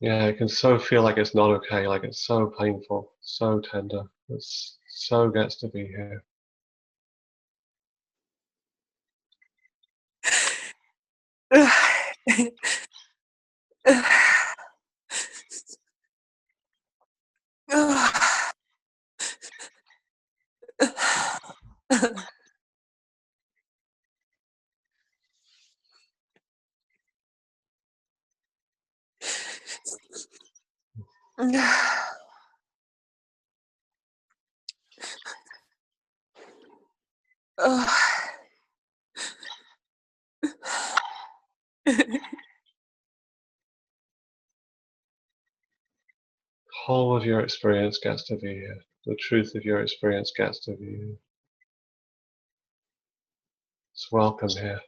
Yeah, it can so feel like it's not okay, like it's so painful, so tender. It so gets to be here. Whole of your experience gets to be here. The truth of your experience gets to be here. It's welcome here.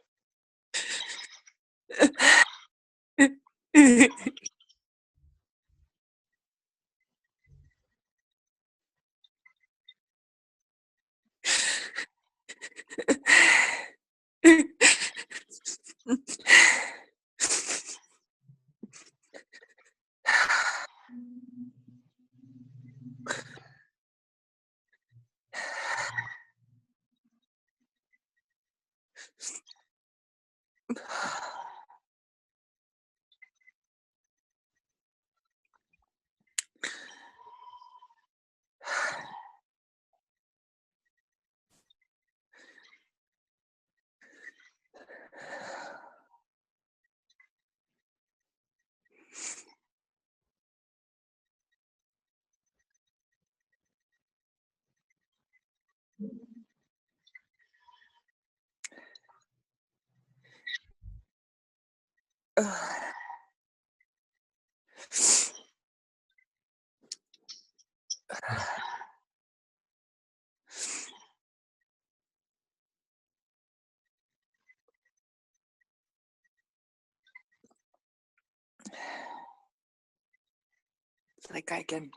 It's like I can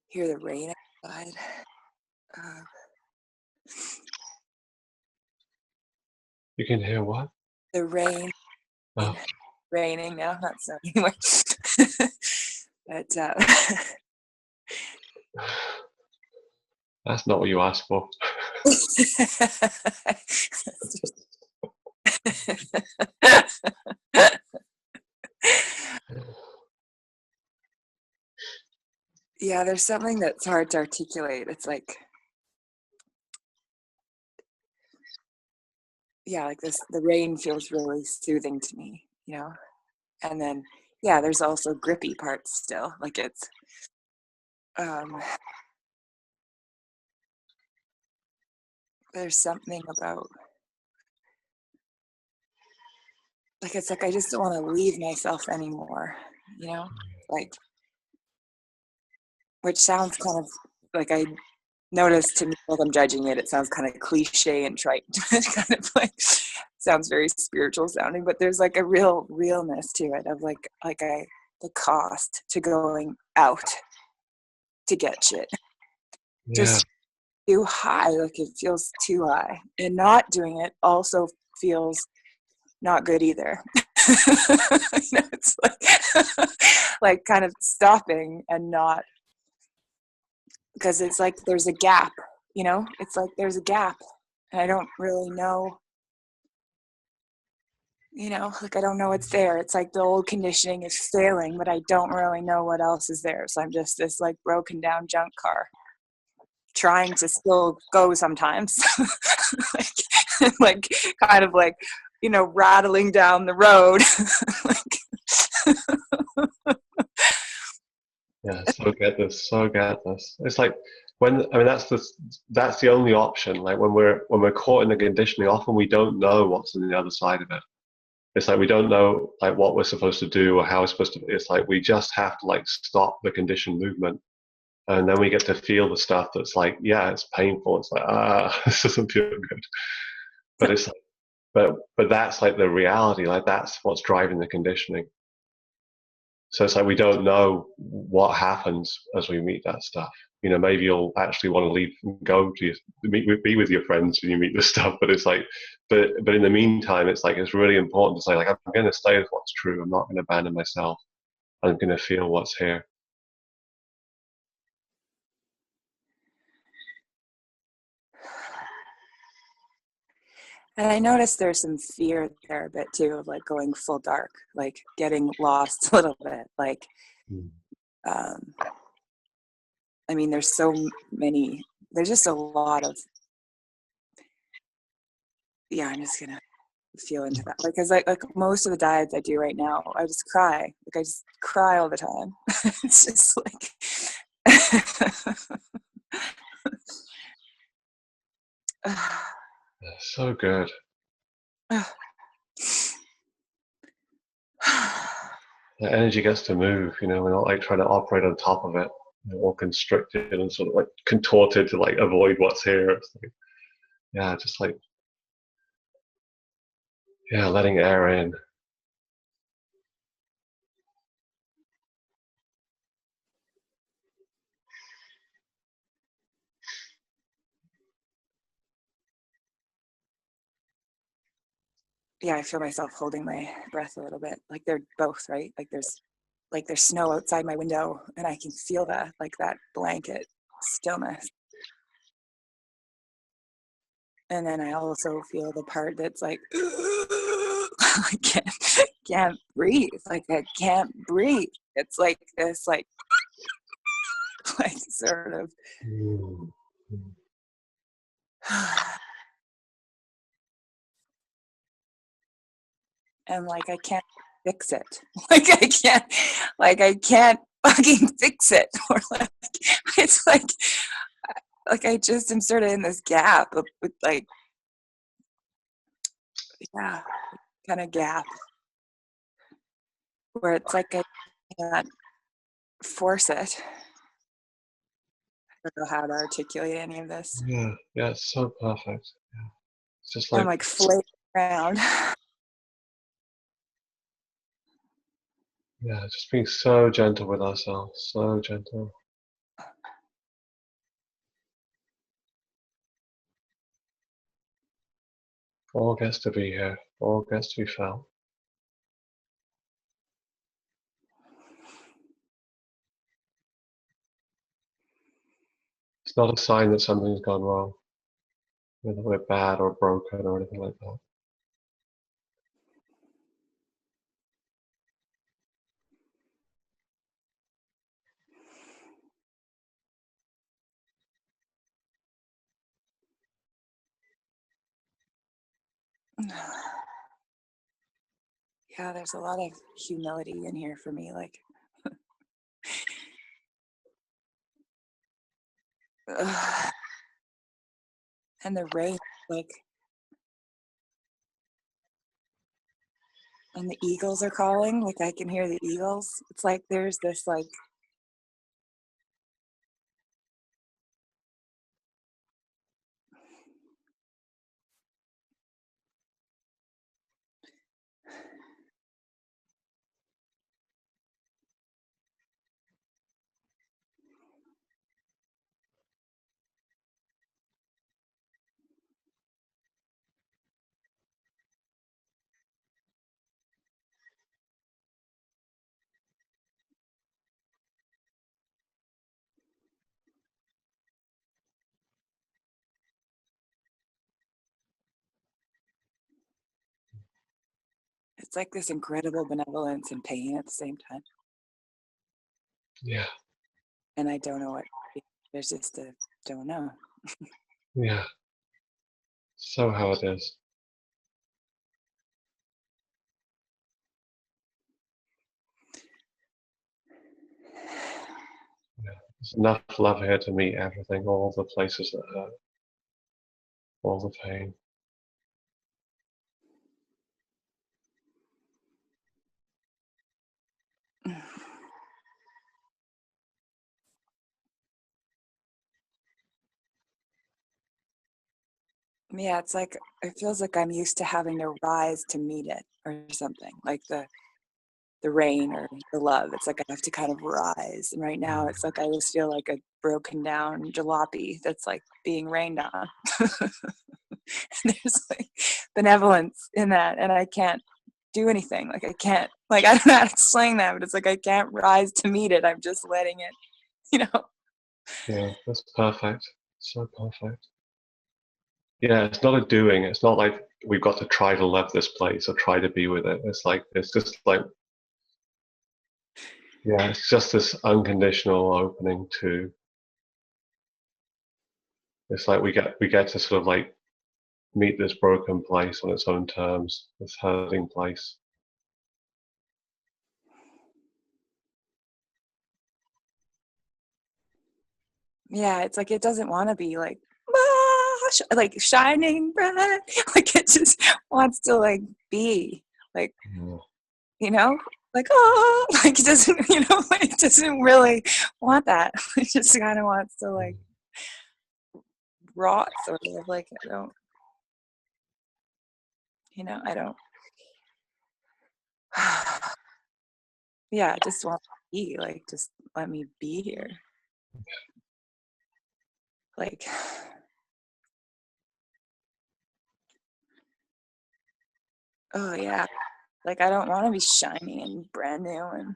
hear the rain outside. You can hear what? The rain. Oh. Raining now, not so anyway. But That's not what you asked for. Yeah, there's something that's hard to articulate. It's like, like this, the rain feels really soothing to me, and then there's also grippy parts still, like it's there's something about, like, it's like I just don't want to leave myself anymore, like, which sounds kind of like, I noticed to me while I'm judging it, it sounds kind of cliche and trite. Kind of like sounds very spiritual sounding, but there's like a real realness to it of like the cost to going out to get shit. Yeah. too high, like it feels too high. And not doing it also feels not good either. It's like, like kind of stopping and not, because it's like there's a gap, it's like there's a gap. And I don't really know, like I don't know what's there. It's like the old conditioning is failing, but I don't really know what else is there. So I'm just this like broken down junk car trying to still go sometimes. like kind of like, rattling down the road. Yeah, so get this, so get this. It's like that's the only option. Like when we're caught in the conditioning, often we don't know what's on the other side of it. It's like we don't know like what we're supposed to do or how it's supposed to be. It's like we just have to like stop the conditioned movement, and then we get to feel the stuff that's like, yeah, it's painful. It's like, this doesn't feel good. But it's like, but that's like the reality. Like that's what's driving the conditioning. So it's like we don't know what happens as we meet that stuff. Maybe you'll actually want to leave and go to be with your friends when you meet this stuff. But it's like, but in the meantime, it's like it's really important to say like I'm going to stay with what's true. I'm not going to abandon myself. I'm going to feel what's here. And I noticed there's some fear there a bit too, of like going full dark, like getting lost a little bit. Like, I mean, there's just a lot of, yeah, I'm just going to feel into that. Like, cause like most of the diets I do right now, I just cry. Like I just cry all the time. It's just like, So good. The energy gets to move. We're not like trying to operate on top of it, all constricted and sort of like contorted to like avoid what's here. It's like, yeah, just like, yeah, letting air in. yeah, I feel myself holding my breath a little bit. Like they're both, right? Like there's snow outside my window and I can feel that, like that blanket stillness. And then I also feel the part that's like, I can't breathe. Like I can't breathe. It's like this, like sort of. And like I can't fix it. I can't fucking fix it. Or like it's like I just am sort of in this gap of with like, yeah, kind of gap where it's like I can't force it. I don't know how to articulate any of this. Yeah, it's so perfect. Yeah. It's just I'm like like floating around. yeah, just being so gentle with ourselves, so gentle. All gets to be here, all gets to be felt. It's not a sign that something's gone wrong, that we're bad or broken or anything like that. Yeah, there's a lot of humility in here for me. Like, and the rain, like, and the eagles are calling. Like, I can hear the eagles. It's like there's this, like, it's like this incredible benevolence and pain at the same time. Yeah. And I don't know what, there's just a don't know. Yeah. So how it is. Yeah. There's enough love here to meet everything, all the places that hurt, all the pain. Yeah, it's like, it feels like I'm used to having to rise to meet it or something, like the rain or the love. It's like I have to kind of rise. And right now it's like I just feel like a broken down jalopy that's like being rained on. There's like benevolence in that, and I can't do anything. Like I can't, like I don't know how to explain that, but it's like I can't rise to meet it. I'm just letting it, you know. Yeah, that's perfect. So perfect. Yeah, it's not a doing. It's not like we've got to try to love this place or try to be with it. It's like, it's just like, yeah, it's just this unconditional opening to, it's like we get to sort of like meet this broken place on its own terms, this hurting place. Yeah, it's like it doesn't want to be like like shining bright. Like it just wants to like be like, you know, like oh, like it doesn't, you know, like, it doesn't really want that. It just kind of wants to like rot, sort of like I don't, you know, I don't. Yeah, I just want to be like, just let me be here. Like, oh yeah, like I don't want to be shiny and brand new and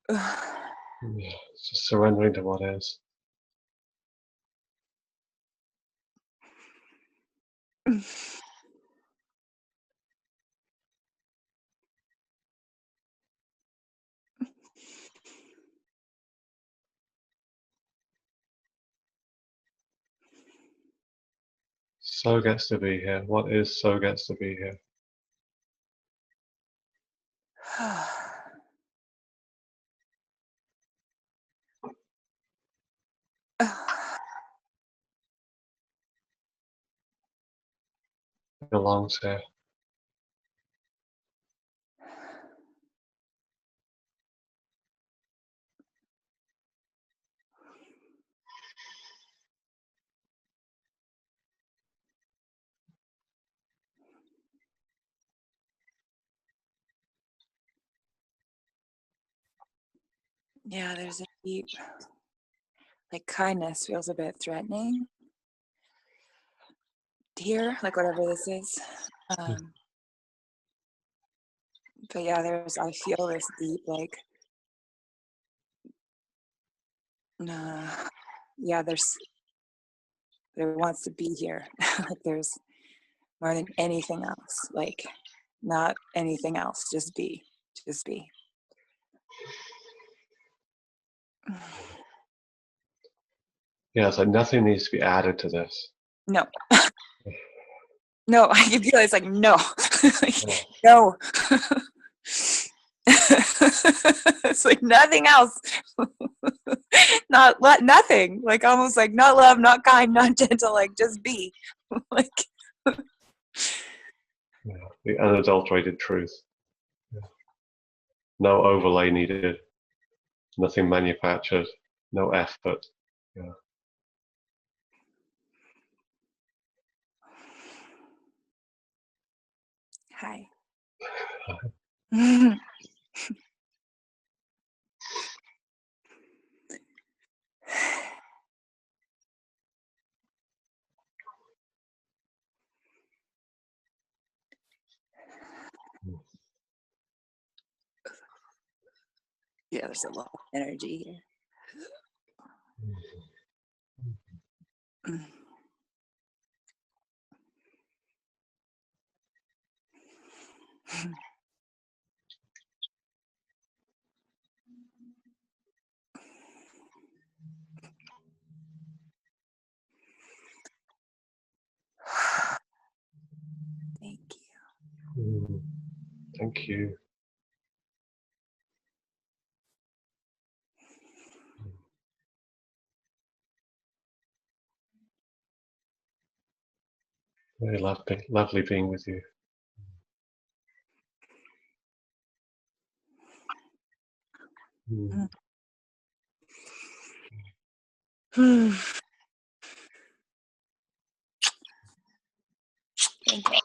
Yeah, it's just surrendering to what is. So gets to be here. What is so gets to be here. It belongs here. Yeah, there's a deep, like kindness feels a bit threatening here, like whatever this is. But yeah, I feel this deep, like, yeah, there wants to be here. Like there's more than anything else, like not anything else, just be. Yeah, it's like nothing needs to be added to this. No. No, I can feel it's like no. Like, no. It's like nothing else. Nothing. Like almost like not love, not kind, not gentle, like just be. Like Yeah, the unadulterated truth. Yeah. No overlay needed. Nothing manufactured. No effort. Yeah. hi. Yeah, there's a lot of energy here. Thank you. Thank you. Very lovely being with you. Thank you.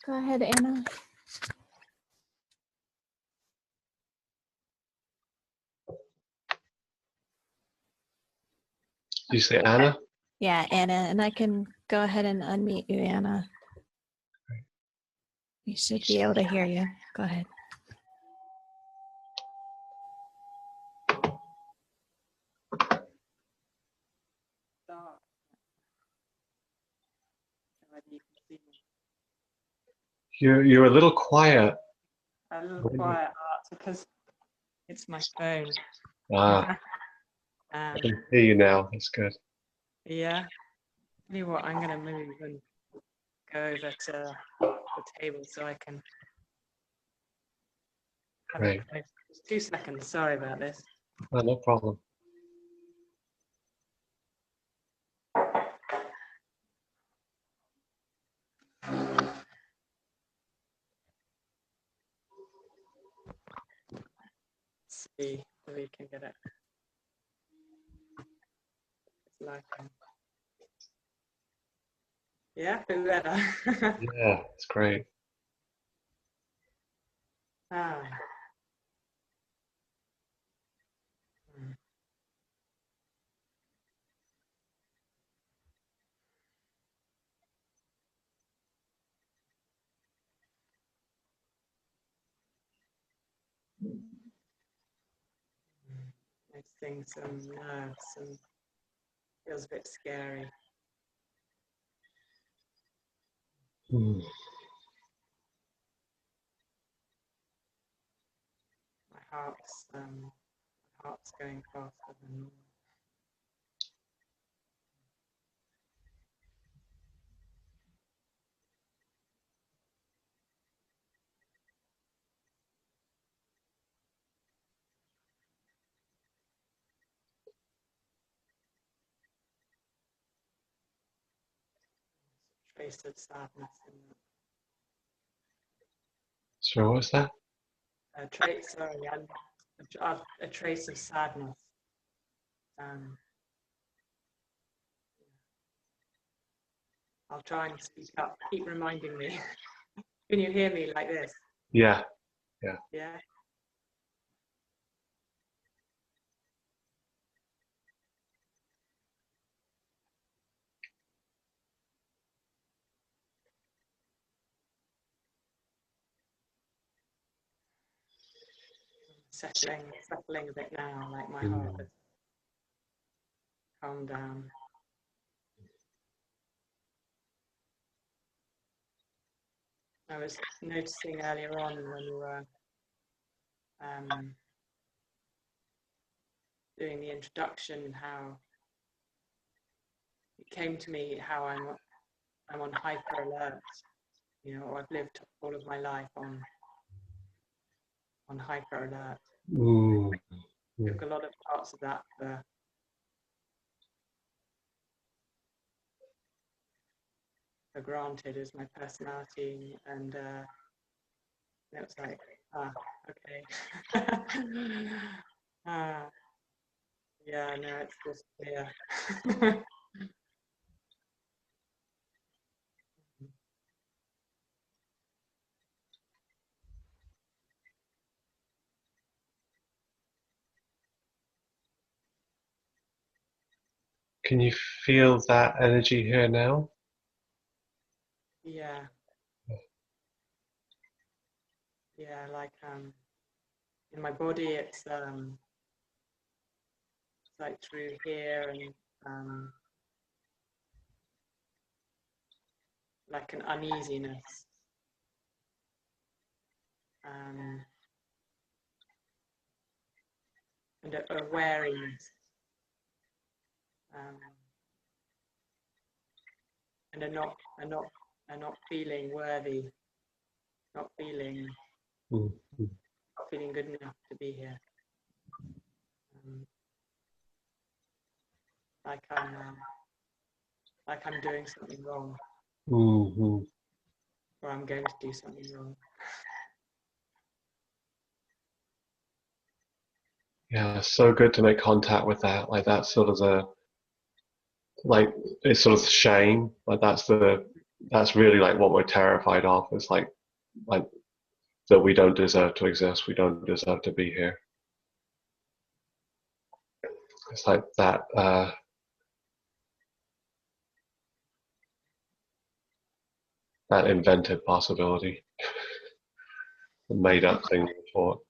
Go ahead, Anna. Did you say Anna? Yeah, Anna, and I can go ahead and unmute you, Anna. We should be able to hear you. Go ahead. You're a little quiet. A little quiet, because it's my phone. I can hear you now. That's good. Yeah. Tell you what, I'm going to move and go over to the table so I can have Great. it close. Just 2 seconds. Sorry about this. Oh, no problem. Let's see if we can get it. It's like, yeah, bit better. Yeah, it's great. Ah. Noticing some nerves and feels a bit scary. Mm. My heart's heart's going faster than normal. Trace of sadness in that. So what was that? A trace of sadness. I'll try and speak up. Keep reminding me. Can you hear me like this? Yeah. Yeah. Settling a bit now, like my heart has calmed down. I was noticing earlier on when we were doing the introduction how it came to me how I'm on hyper alert. You know, I've lived all of my life on hyper alert. Took a lot of parts of that for granted as my personality, and it was like, okay. Yeah, no, it's just clear. Can you feel that energy here now? Yeah. Yeah, like in my body it's like through here and like an uneasiness. And a wariness. And a not feeling worthy, not feeling good enough to be here. Like I'm doing something wrong, or I'm going to do something wrong. Yeah, it's so good to make contact with that. Like that's sort of it's sort of shame. Like that's really like what we're terrified of. It's like that we don't deserve to exist. We don't deserve to be here. It's like that. That invented possibility, the made-up thing we thought.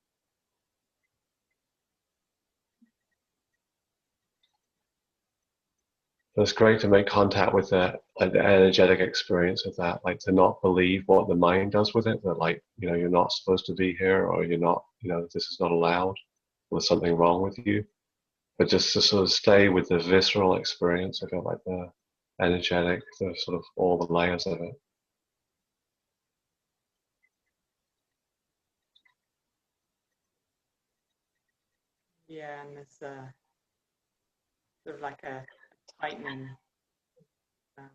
But it's great to make contact with that, like the energetic experience of that, like to not believe what the mind does with it. That like you're not supposed to be here, or you're not, this is not allowed, or there's something wrong with you. But just to sort of stay with the visceral experience of it, like the energetic, the sort of all the layers of it. Yeah, and there's sort of like a tightening, an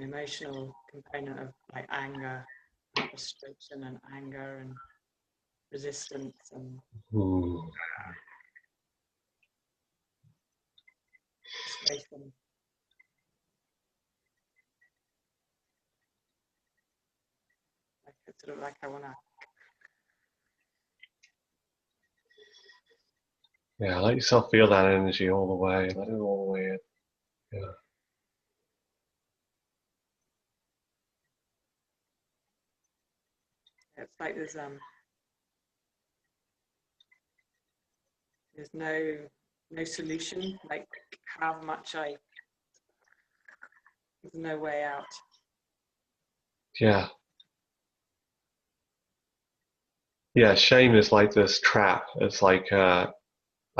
emotional component of like anger, frustration, and anger, and resistance, and frustration. Like it's sort of like I want to. Yeah, let yourself feel that energy all the way. Let it all the way in. Yeah. It's like there's no solution. Like how much there's no way out. Yeah. Yeah, shame is like this trap. It's like I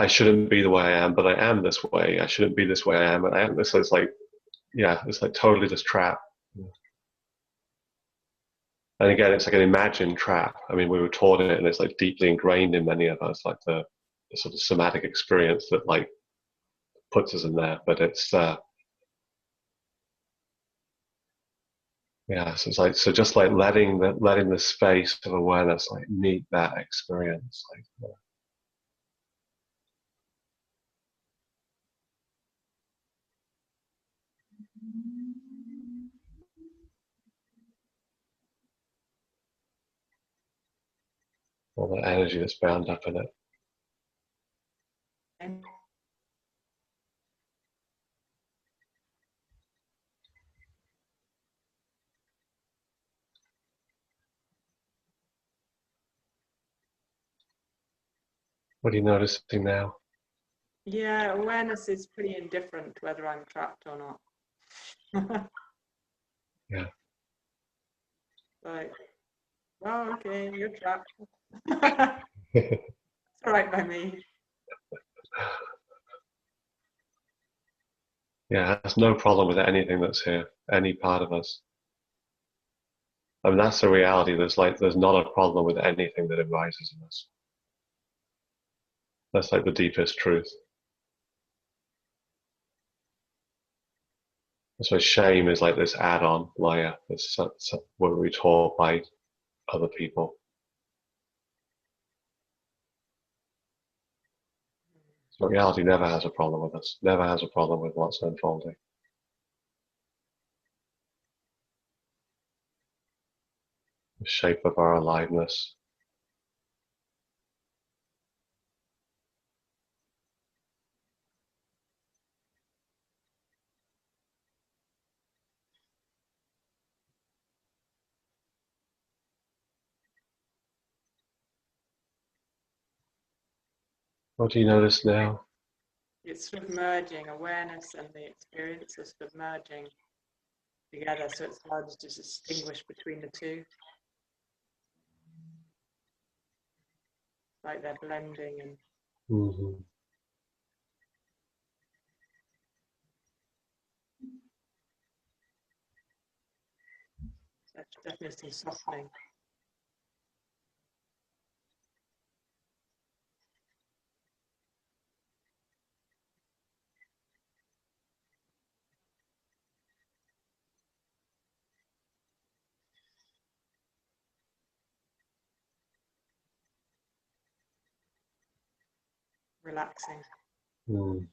shouldn't be the way I am, but I am this way. I shouldn't be this way I am, but I am this. So it's like, yeah, it's like totally this trap. And again, it's like an imagined trap. I mean, we were taught it, and it's like deeply ingrained in many of us, like the sort of somatic experience that like puts us in there. But it's yeah, so it's like, so just like letting the space of awareness like meet that experience, like all the energy that's bound up in it. And What are you noticing now? yeah, awareness is pretty indifferent whether I'm trapped or not. Yeah. Like, oh, okay, you're trapped. It's all right by me. Yeah, there's no problem with anything that's here, any part of us. I mean, that's the reality. There's not a problem with anything that arises in us. That's like the deepest truth. So shame is like this add-on layer. It's what we're taught by other people. So reality never has a problem with us. Never has a problem with what's unfolding. The shape of our aliveness. What do you notice now? It's sort of merging, awareness and the experience are sort of merging together, so it's hard to distinguish between the two. Like they're blending and Mm-hmm. there's definitely some softening. Relaxing. Mm.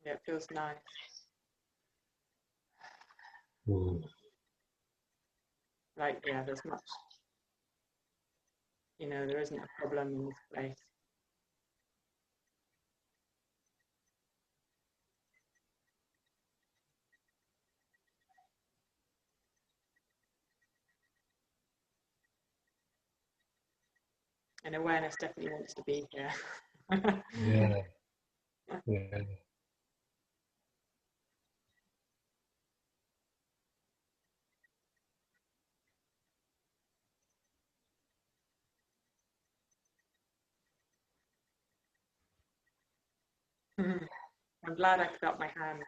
Yeah, it feels nice. Mm. Like, yeah, there's much, there isn't a problem in this place. And awareness definitely wants to be here. Yeah. Yeah. I'm glad I put up my hand.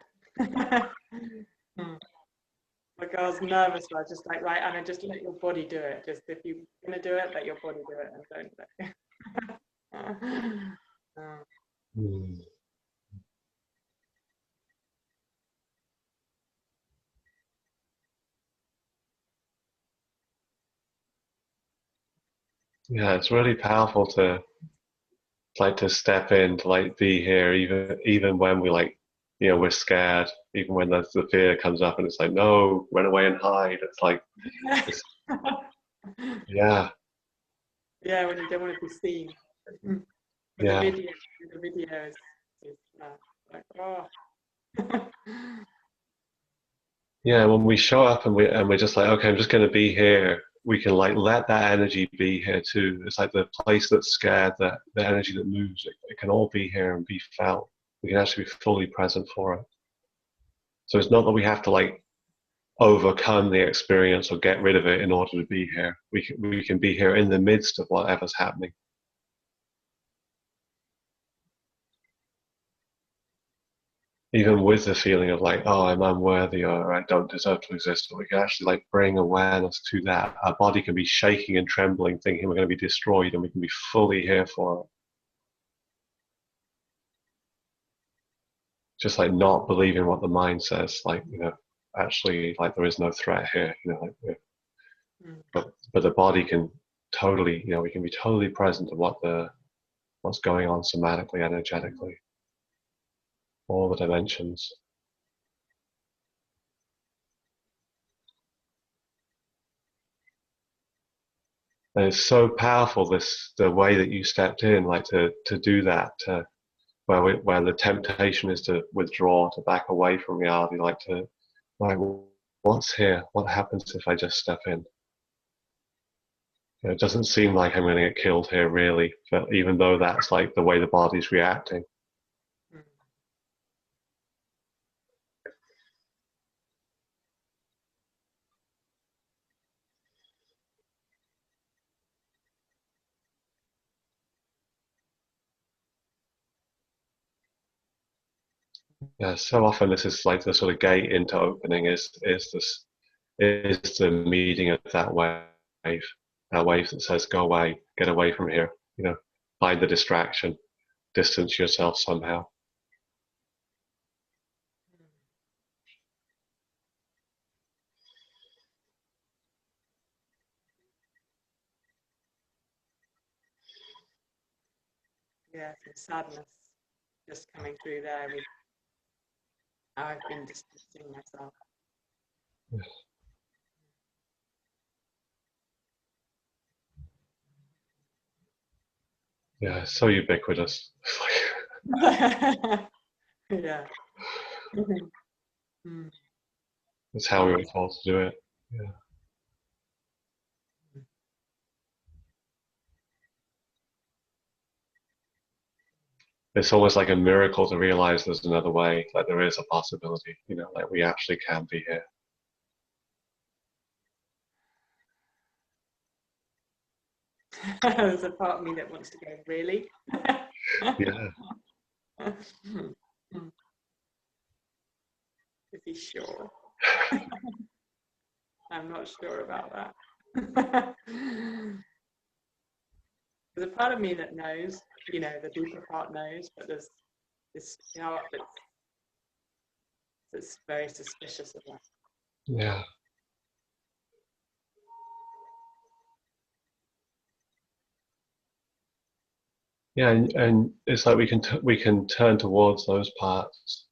Like I was nervous, but I was just like, right, Anna, just let your body do it. Just if you're gonna do it, let your body do it, and don't let. Mm. Yeah, it's really powerful to step in, to like be here, even when we like, we're scared, even when the fear comes up, and it's like, no, run away and hide. It's like, it's, yeah, Yeah, when you don't want to be seen. With yeah, the videos, it's like, oh. yeah. When we show up and we're just like, okay, I'm just going to be here, we can like let that energy be here too. It's like the place that's scared, that the energy that moves, it can all be here and be felt. We can actually be fully present for it. So it's not that we have to like overcome the experience or get rid of it in order to be here. We can be here in the midst of whatever's happening. Even with the feeling of like, oh, I'm unworthy or I don't deserve to exist, we can actually like bring awareness to that. Our body can be shaking and trembling, thinking we're going to be destroyed, and we can be fully here for it. Just like not believing what the mind says, like, you know, actually like there is no threat here, you know, like, but the body can totally, you know, we can be totally present to what's going on somatically, energetically, all the dimensions. And it's so powerful, the way that you stepped in, like to do that, where the temptation is to withdraw, to back away from reality, like what's here? What happens if I just step in? You know, it doesn't seem like I'm going to get killed here, really, but even though that's like the way the body's reacting. Yeah, so often this is like the sort of gate into opening is the meeting of that wave that says, go away, get away from here, you know, find the distraction, distance yourself somehow. Yeah, some sadness just coming through there with how I've been distancing myself. Yeah, it's so ubiquitous. Yeah. It's how we were taught to do it. Yeah. It's almost like a miracle to realize there's another way, like there is a possibility, you know, like we actually can be here. There's a part of me that wants to go, really? Yeah. Is he sure? I'm not sure about that. There's a part of me that knows, you know, the deeper part knows, but there's this part that's very suspicious of that. Yeah. Yeah, and it's like we can turn towards those parts.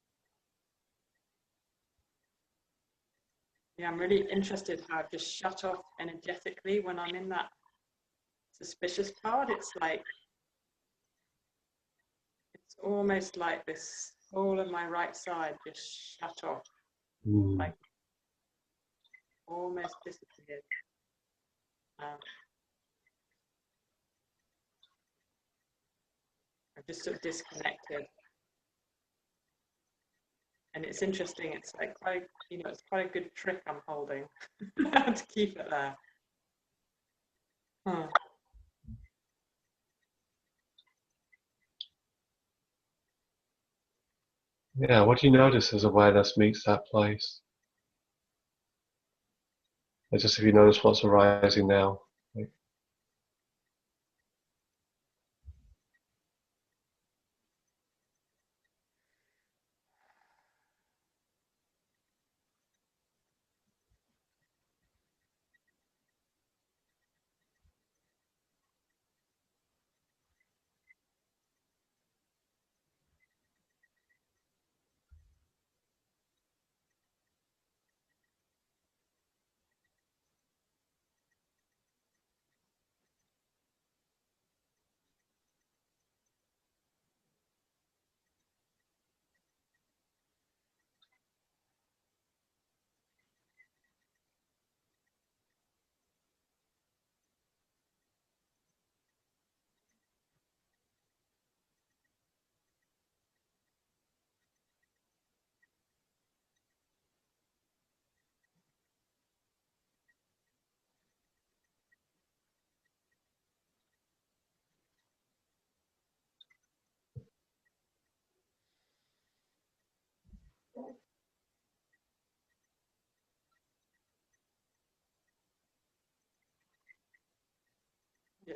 Yeah, I'm really interested how I've just shut off energetically when I'm in that suspicious part. It's almost like this whole of my right side just shut off, like almost disappeared. I've just sort of disconnected. And it's interesting, it's like quite, you know, it's quite a good trick I'm holding to keep it there. Huh. Yeah, what do you notice as awareness meets that place? Like just if you notice what's arising now. Like,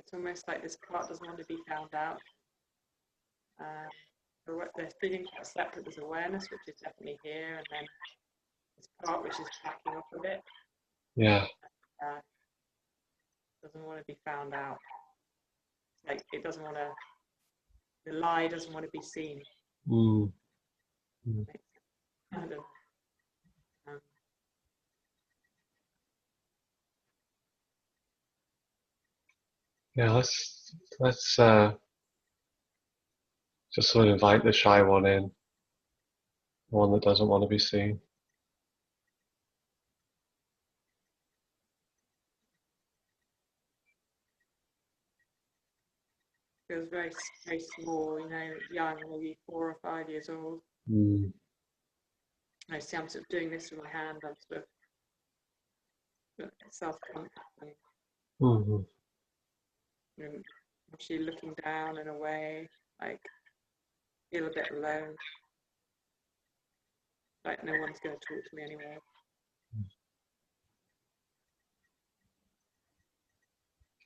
it's almost like this part doesn't want to be found out. They're feeling quite separate. There's awareness, which is definitely here, and then this part which is backing up a bit. Yeah. Doesn't want to be found out. It's like it doesn't want to. The lie doesn't want to be seen. Mm. I don't know. Yeah, let's just sort of invite the shy one in, the one that doesn't want to be seen. Feels very, very small, you know, young, maybe 4 or 5 years old. Mm. I see I'm sort of doing this with my hand. I'm sort of self-comforting. Mm-hmm. I'm actually looking down and away, like feel a bit alone. Like no one's going to talk to me anyway.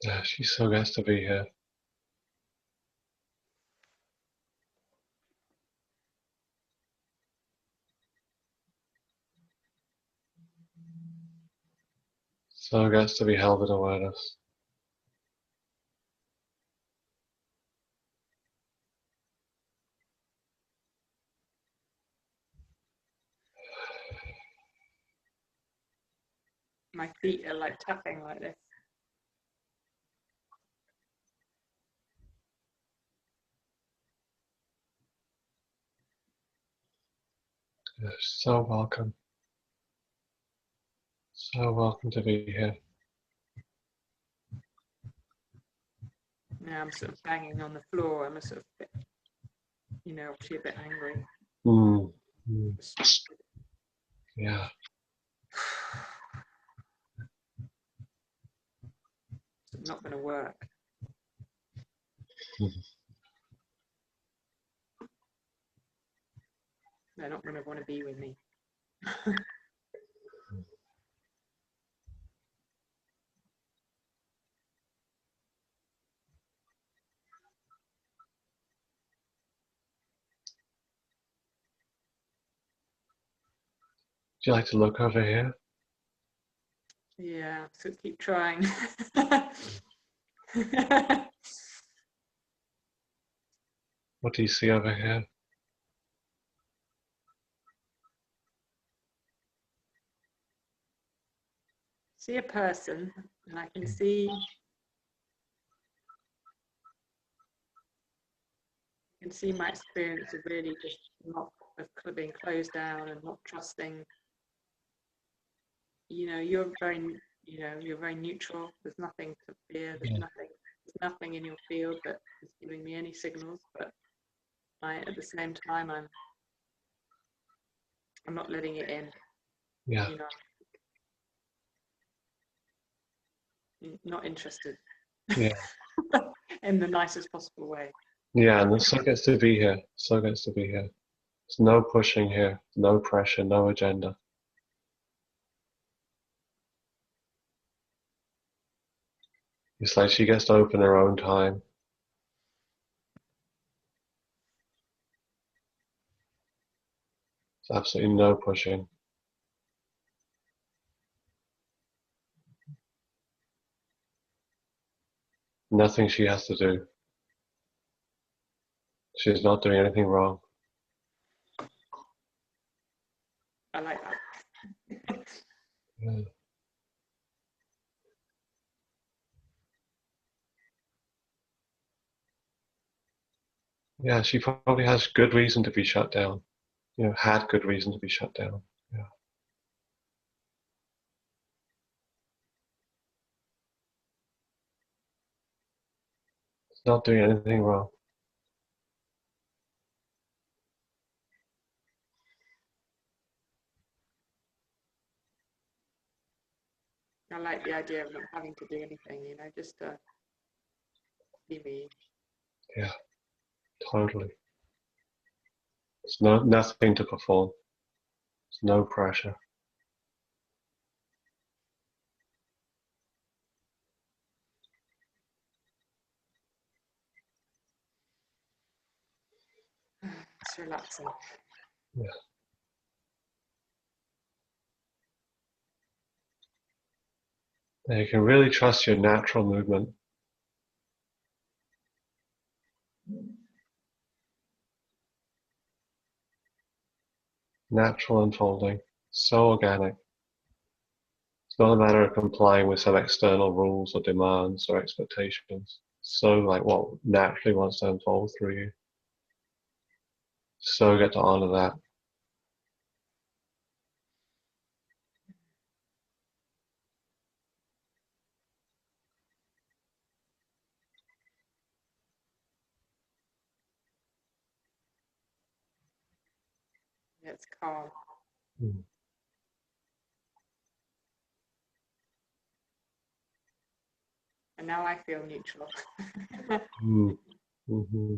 Yeah, she so gets to be here. So gets to be held in awareness. My feet are like tapping like this. You're so welcome. So welcome to be here. Now I'm sort of banging on the floor. I'm a sort of bit, you know, actually a bit angry. Mm. Mm. Yeah. It's not going to work. They're not going to want to be with me. Would you like to look over here? Yeah, so keep trying. What do you see over here? See a person, and I can see my experience of really just not of being closed down and not trusting. You know, you're very neutral. There's nothing to fear. There's nothing in your field that is giving me any signals. But at the same time, I'm not letting it in. Yeah. You know, not interested. Yeah. In the nicest possible way. Yeah, and the so gets to be here. So gets to be here. There's no pushing here. No pressure. No agenda. It's like she gets to open her own time. There's absolutely no pushing. Nothing she has to do. She's not doing anything wrong. I like that. Yeah. Yeah, she probably has good reason to be shut down. You know, had good reason to be shut down. Yeah. It's not doing anything wrong. I like the idea of not having to do anything, you know, just be me. Yeah, totally. There's nothing to perform. There's no pressure. It's relaxing. Yeah. And you can really trust your natural movement. Natural unfolding. So organic. It's not a matter of complying with some external rules or demands or expectations. So like what naturally wants to unfold through you. So get to honor that. It's calm. Mm. And now I feel neutral. Mm. Mm-hmm.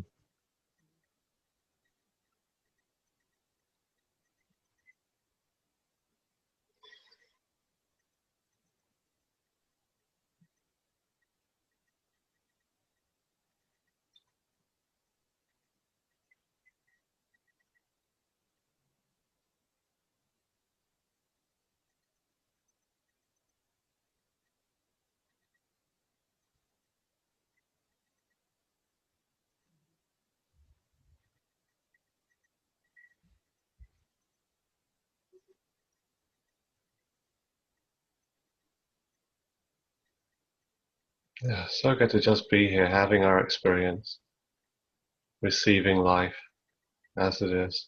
Yeah, so good to just be here, having our experience, receiving life as it is,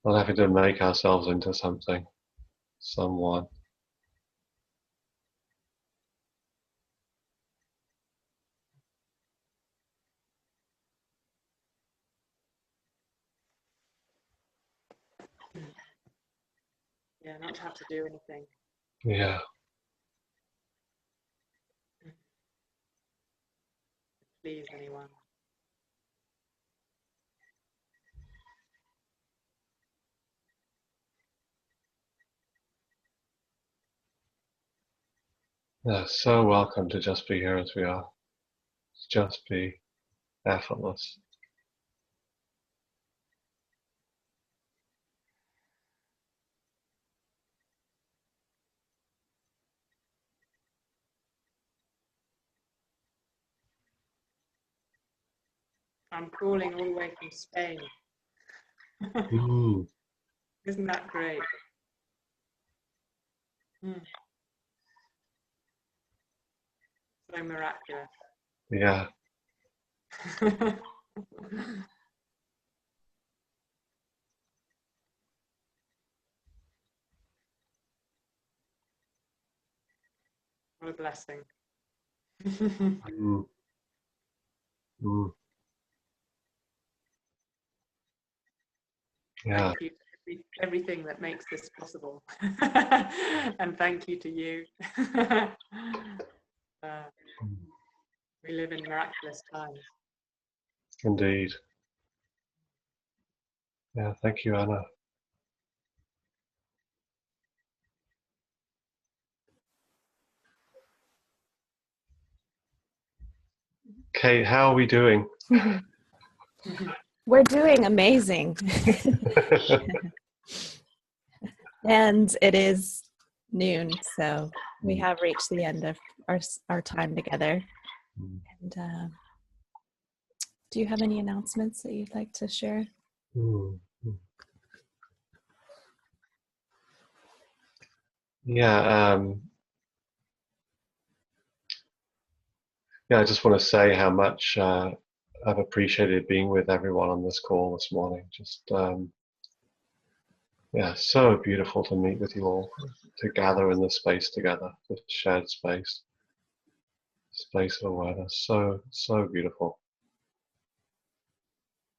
not having to make ourselves into something, someone. Yeah, not to have to do anything. Yeah. Please anyone. Yeah, so welcome to just be here as we are. Just be effortless. I'm calling all the way from Spain. Mm. Isn't that great? Mm. So miraculous. Yeah. What a blessing. Mm. Mm. Yeah. Thank you to everything that makes this possible. And thank you to you. We live in miraculous times. Indeed. Yeah, thank you, Anna. Kate, how are we doing? We're doing amazing. And it is noon, so we have reached the end of our time together. And do you have any announcements that you'd like to share? Yeah, I just want to say how much I've appreciated being with everyone on this call this morning. Just, yeah, so beautiful to meet with you all, to gather in this space together, this shared space of awareness. So, so beautiful.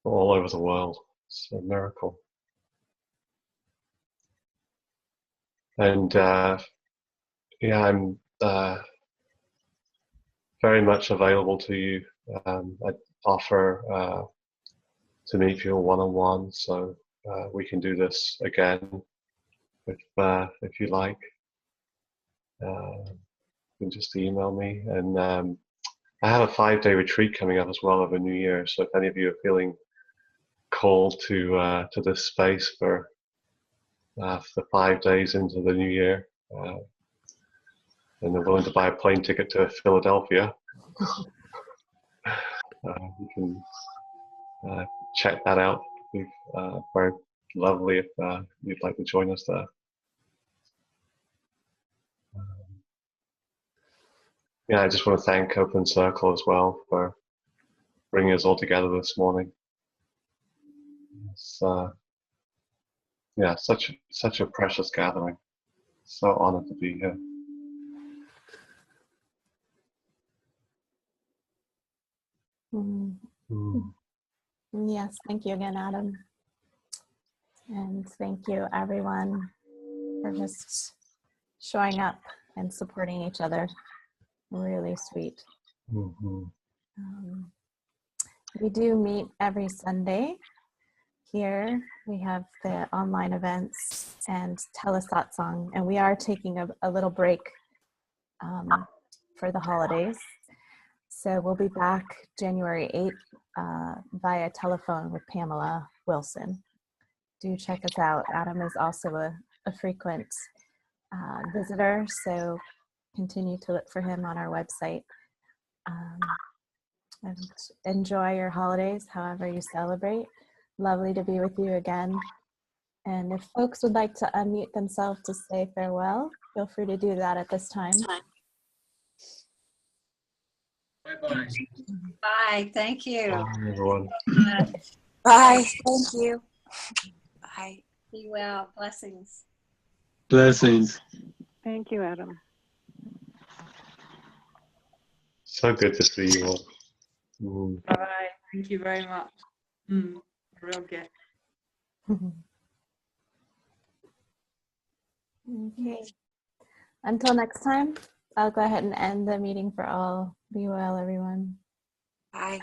All over the world. It's a miracle. And yeah, I'm very much available to you. I offer to meet you one-on-one, so we can do this again if you like. You can just email me, and I have a 5-day retreat coming up as well over New Year. So if any of you are feeling called to this space for the 5 days into the new year, and they're willing to buy a plane ticket to Philadelphia, you can check that out. It'd be very lovely if you'd like to join us there. Yeah, I just want to thank Open Circle as well for bringing us all together this morning. It's yeah, such a precious gathering. So honored to be here. Yes, thank you again, Adam. And thank you, everyone, for just showing up and supporting each other. Really sweet. We do meet every Sunday. Here we have the online events and Satsang, and we are taking a little break for the holidays. So we'll be back January 8th via telephone with Pamela Wilson. Do check us out. Adam is also a frequent visitor, so continue to look for him on our website. And enjoy your holidays, however you celebrate. Lovely to be with you again. And if folks would like to unmute themselves to say farewell, feel free to do that at this time. Bye-bye. Bye. Thank you. Bye, everyone. Bye. Thank you. Bye. Be well. Blessings. Blessings. Thank you, Adam. So good to see you all. Bye. Thank you very much. A real gift. Okay. Until next time, I'll go ahead and end the meeting for all. Be well, everyone. Bye.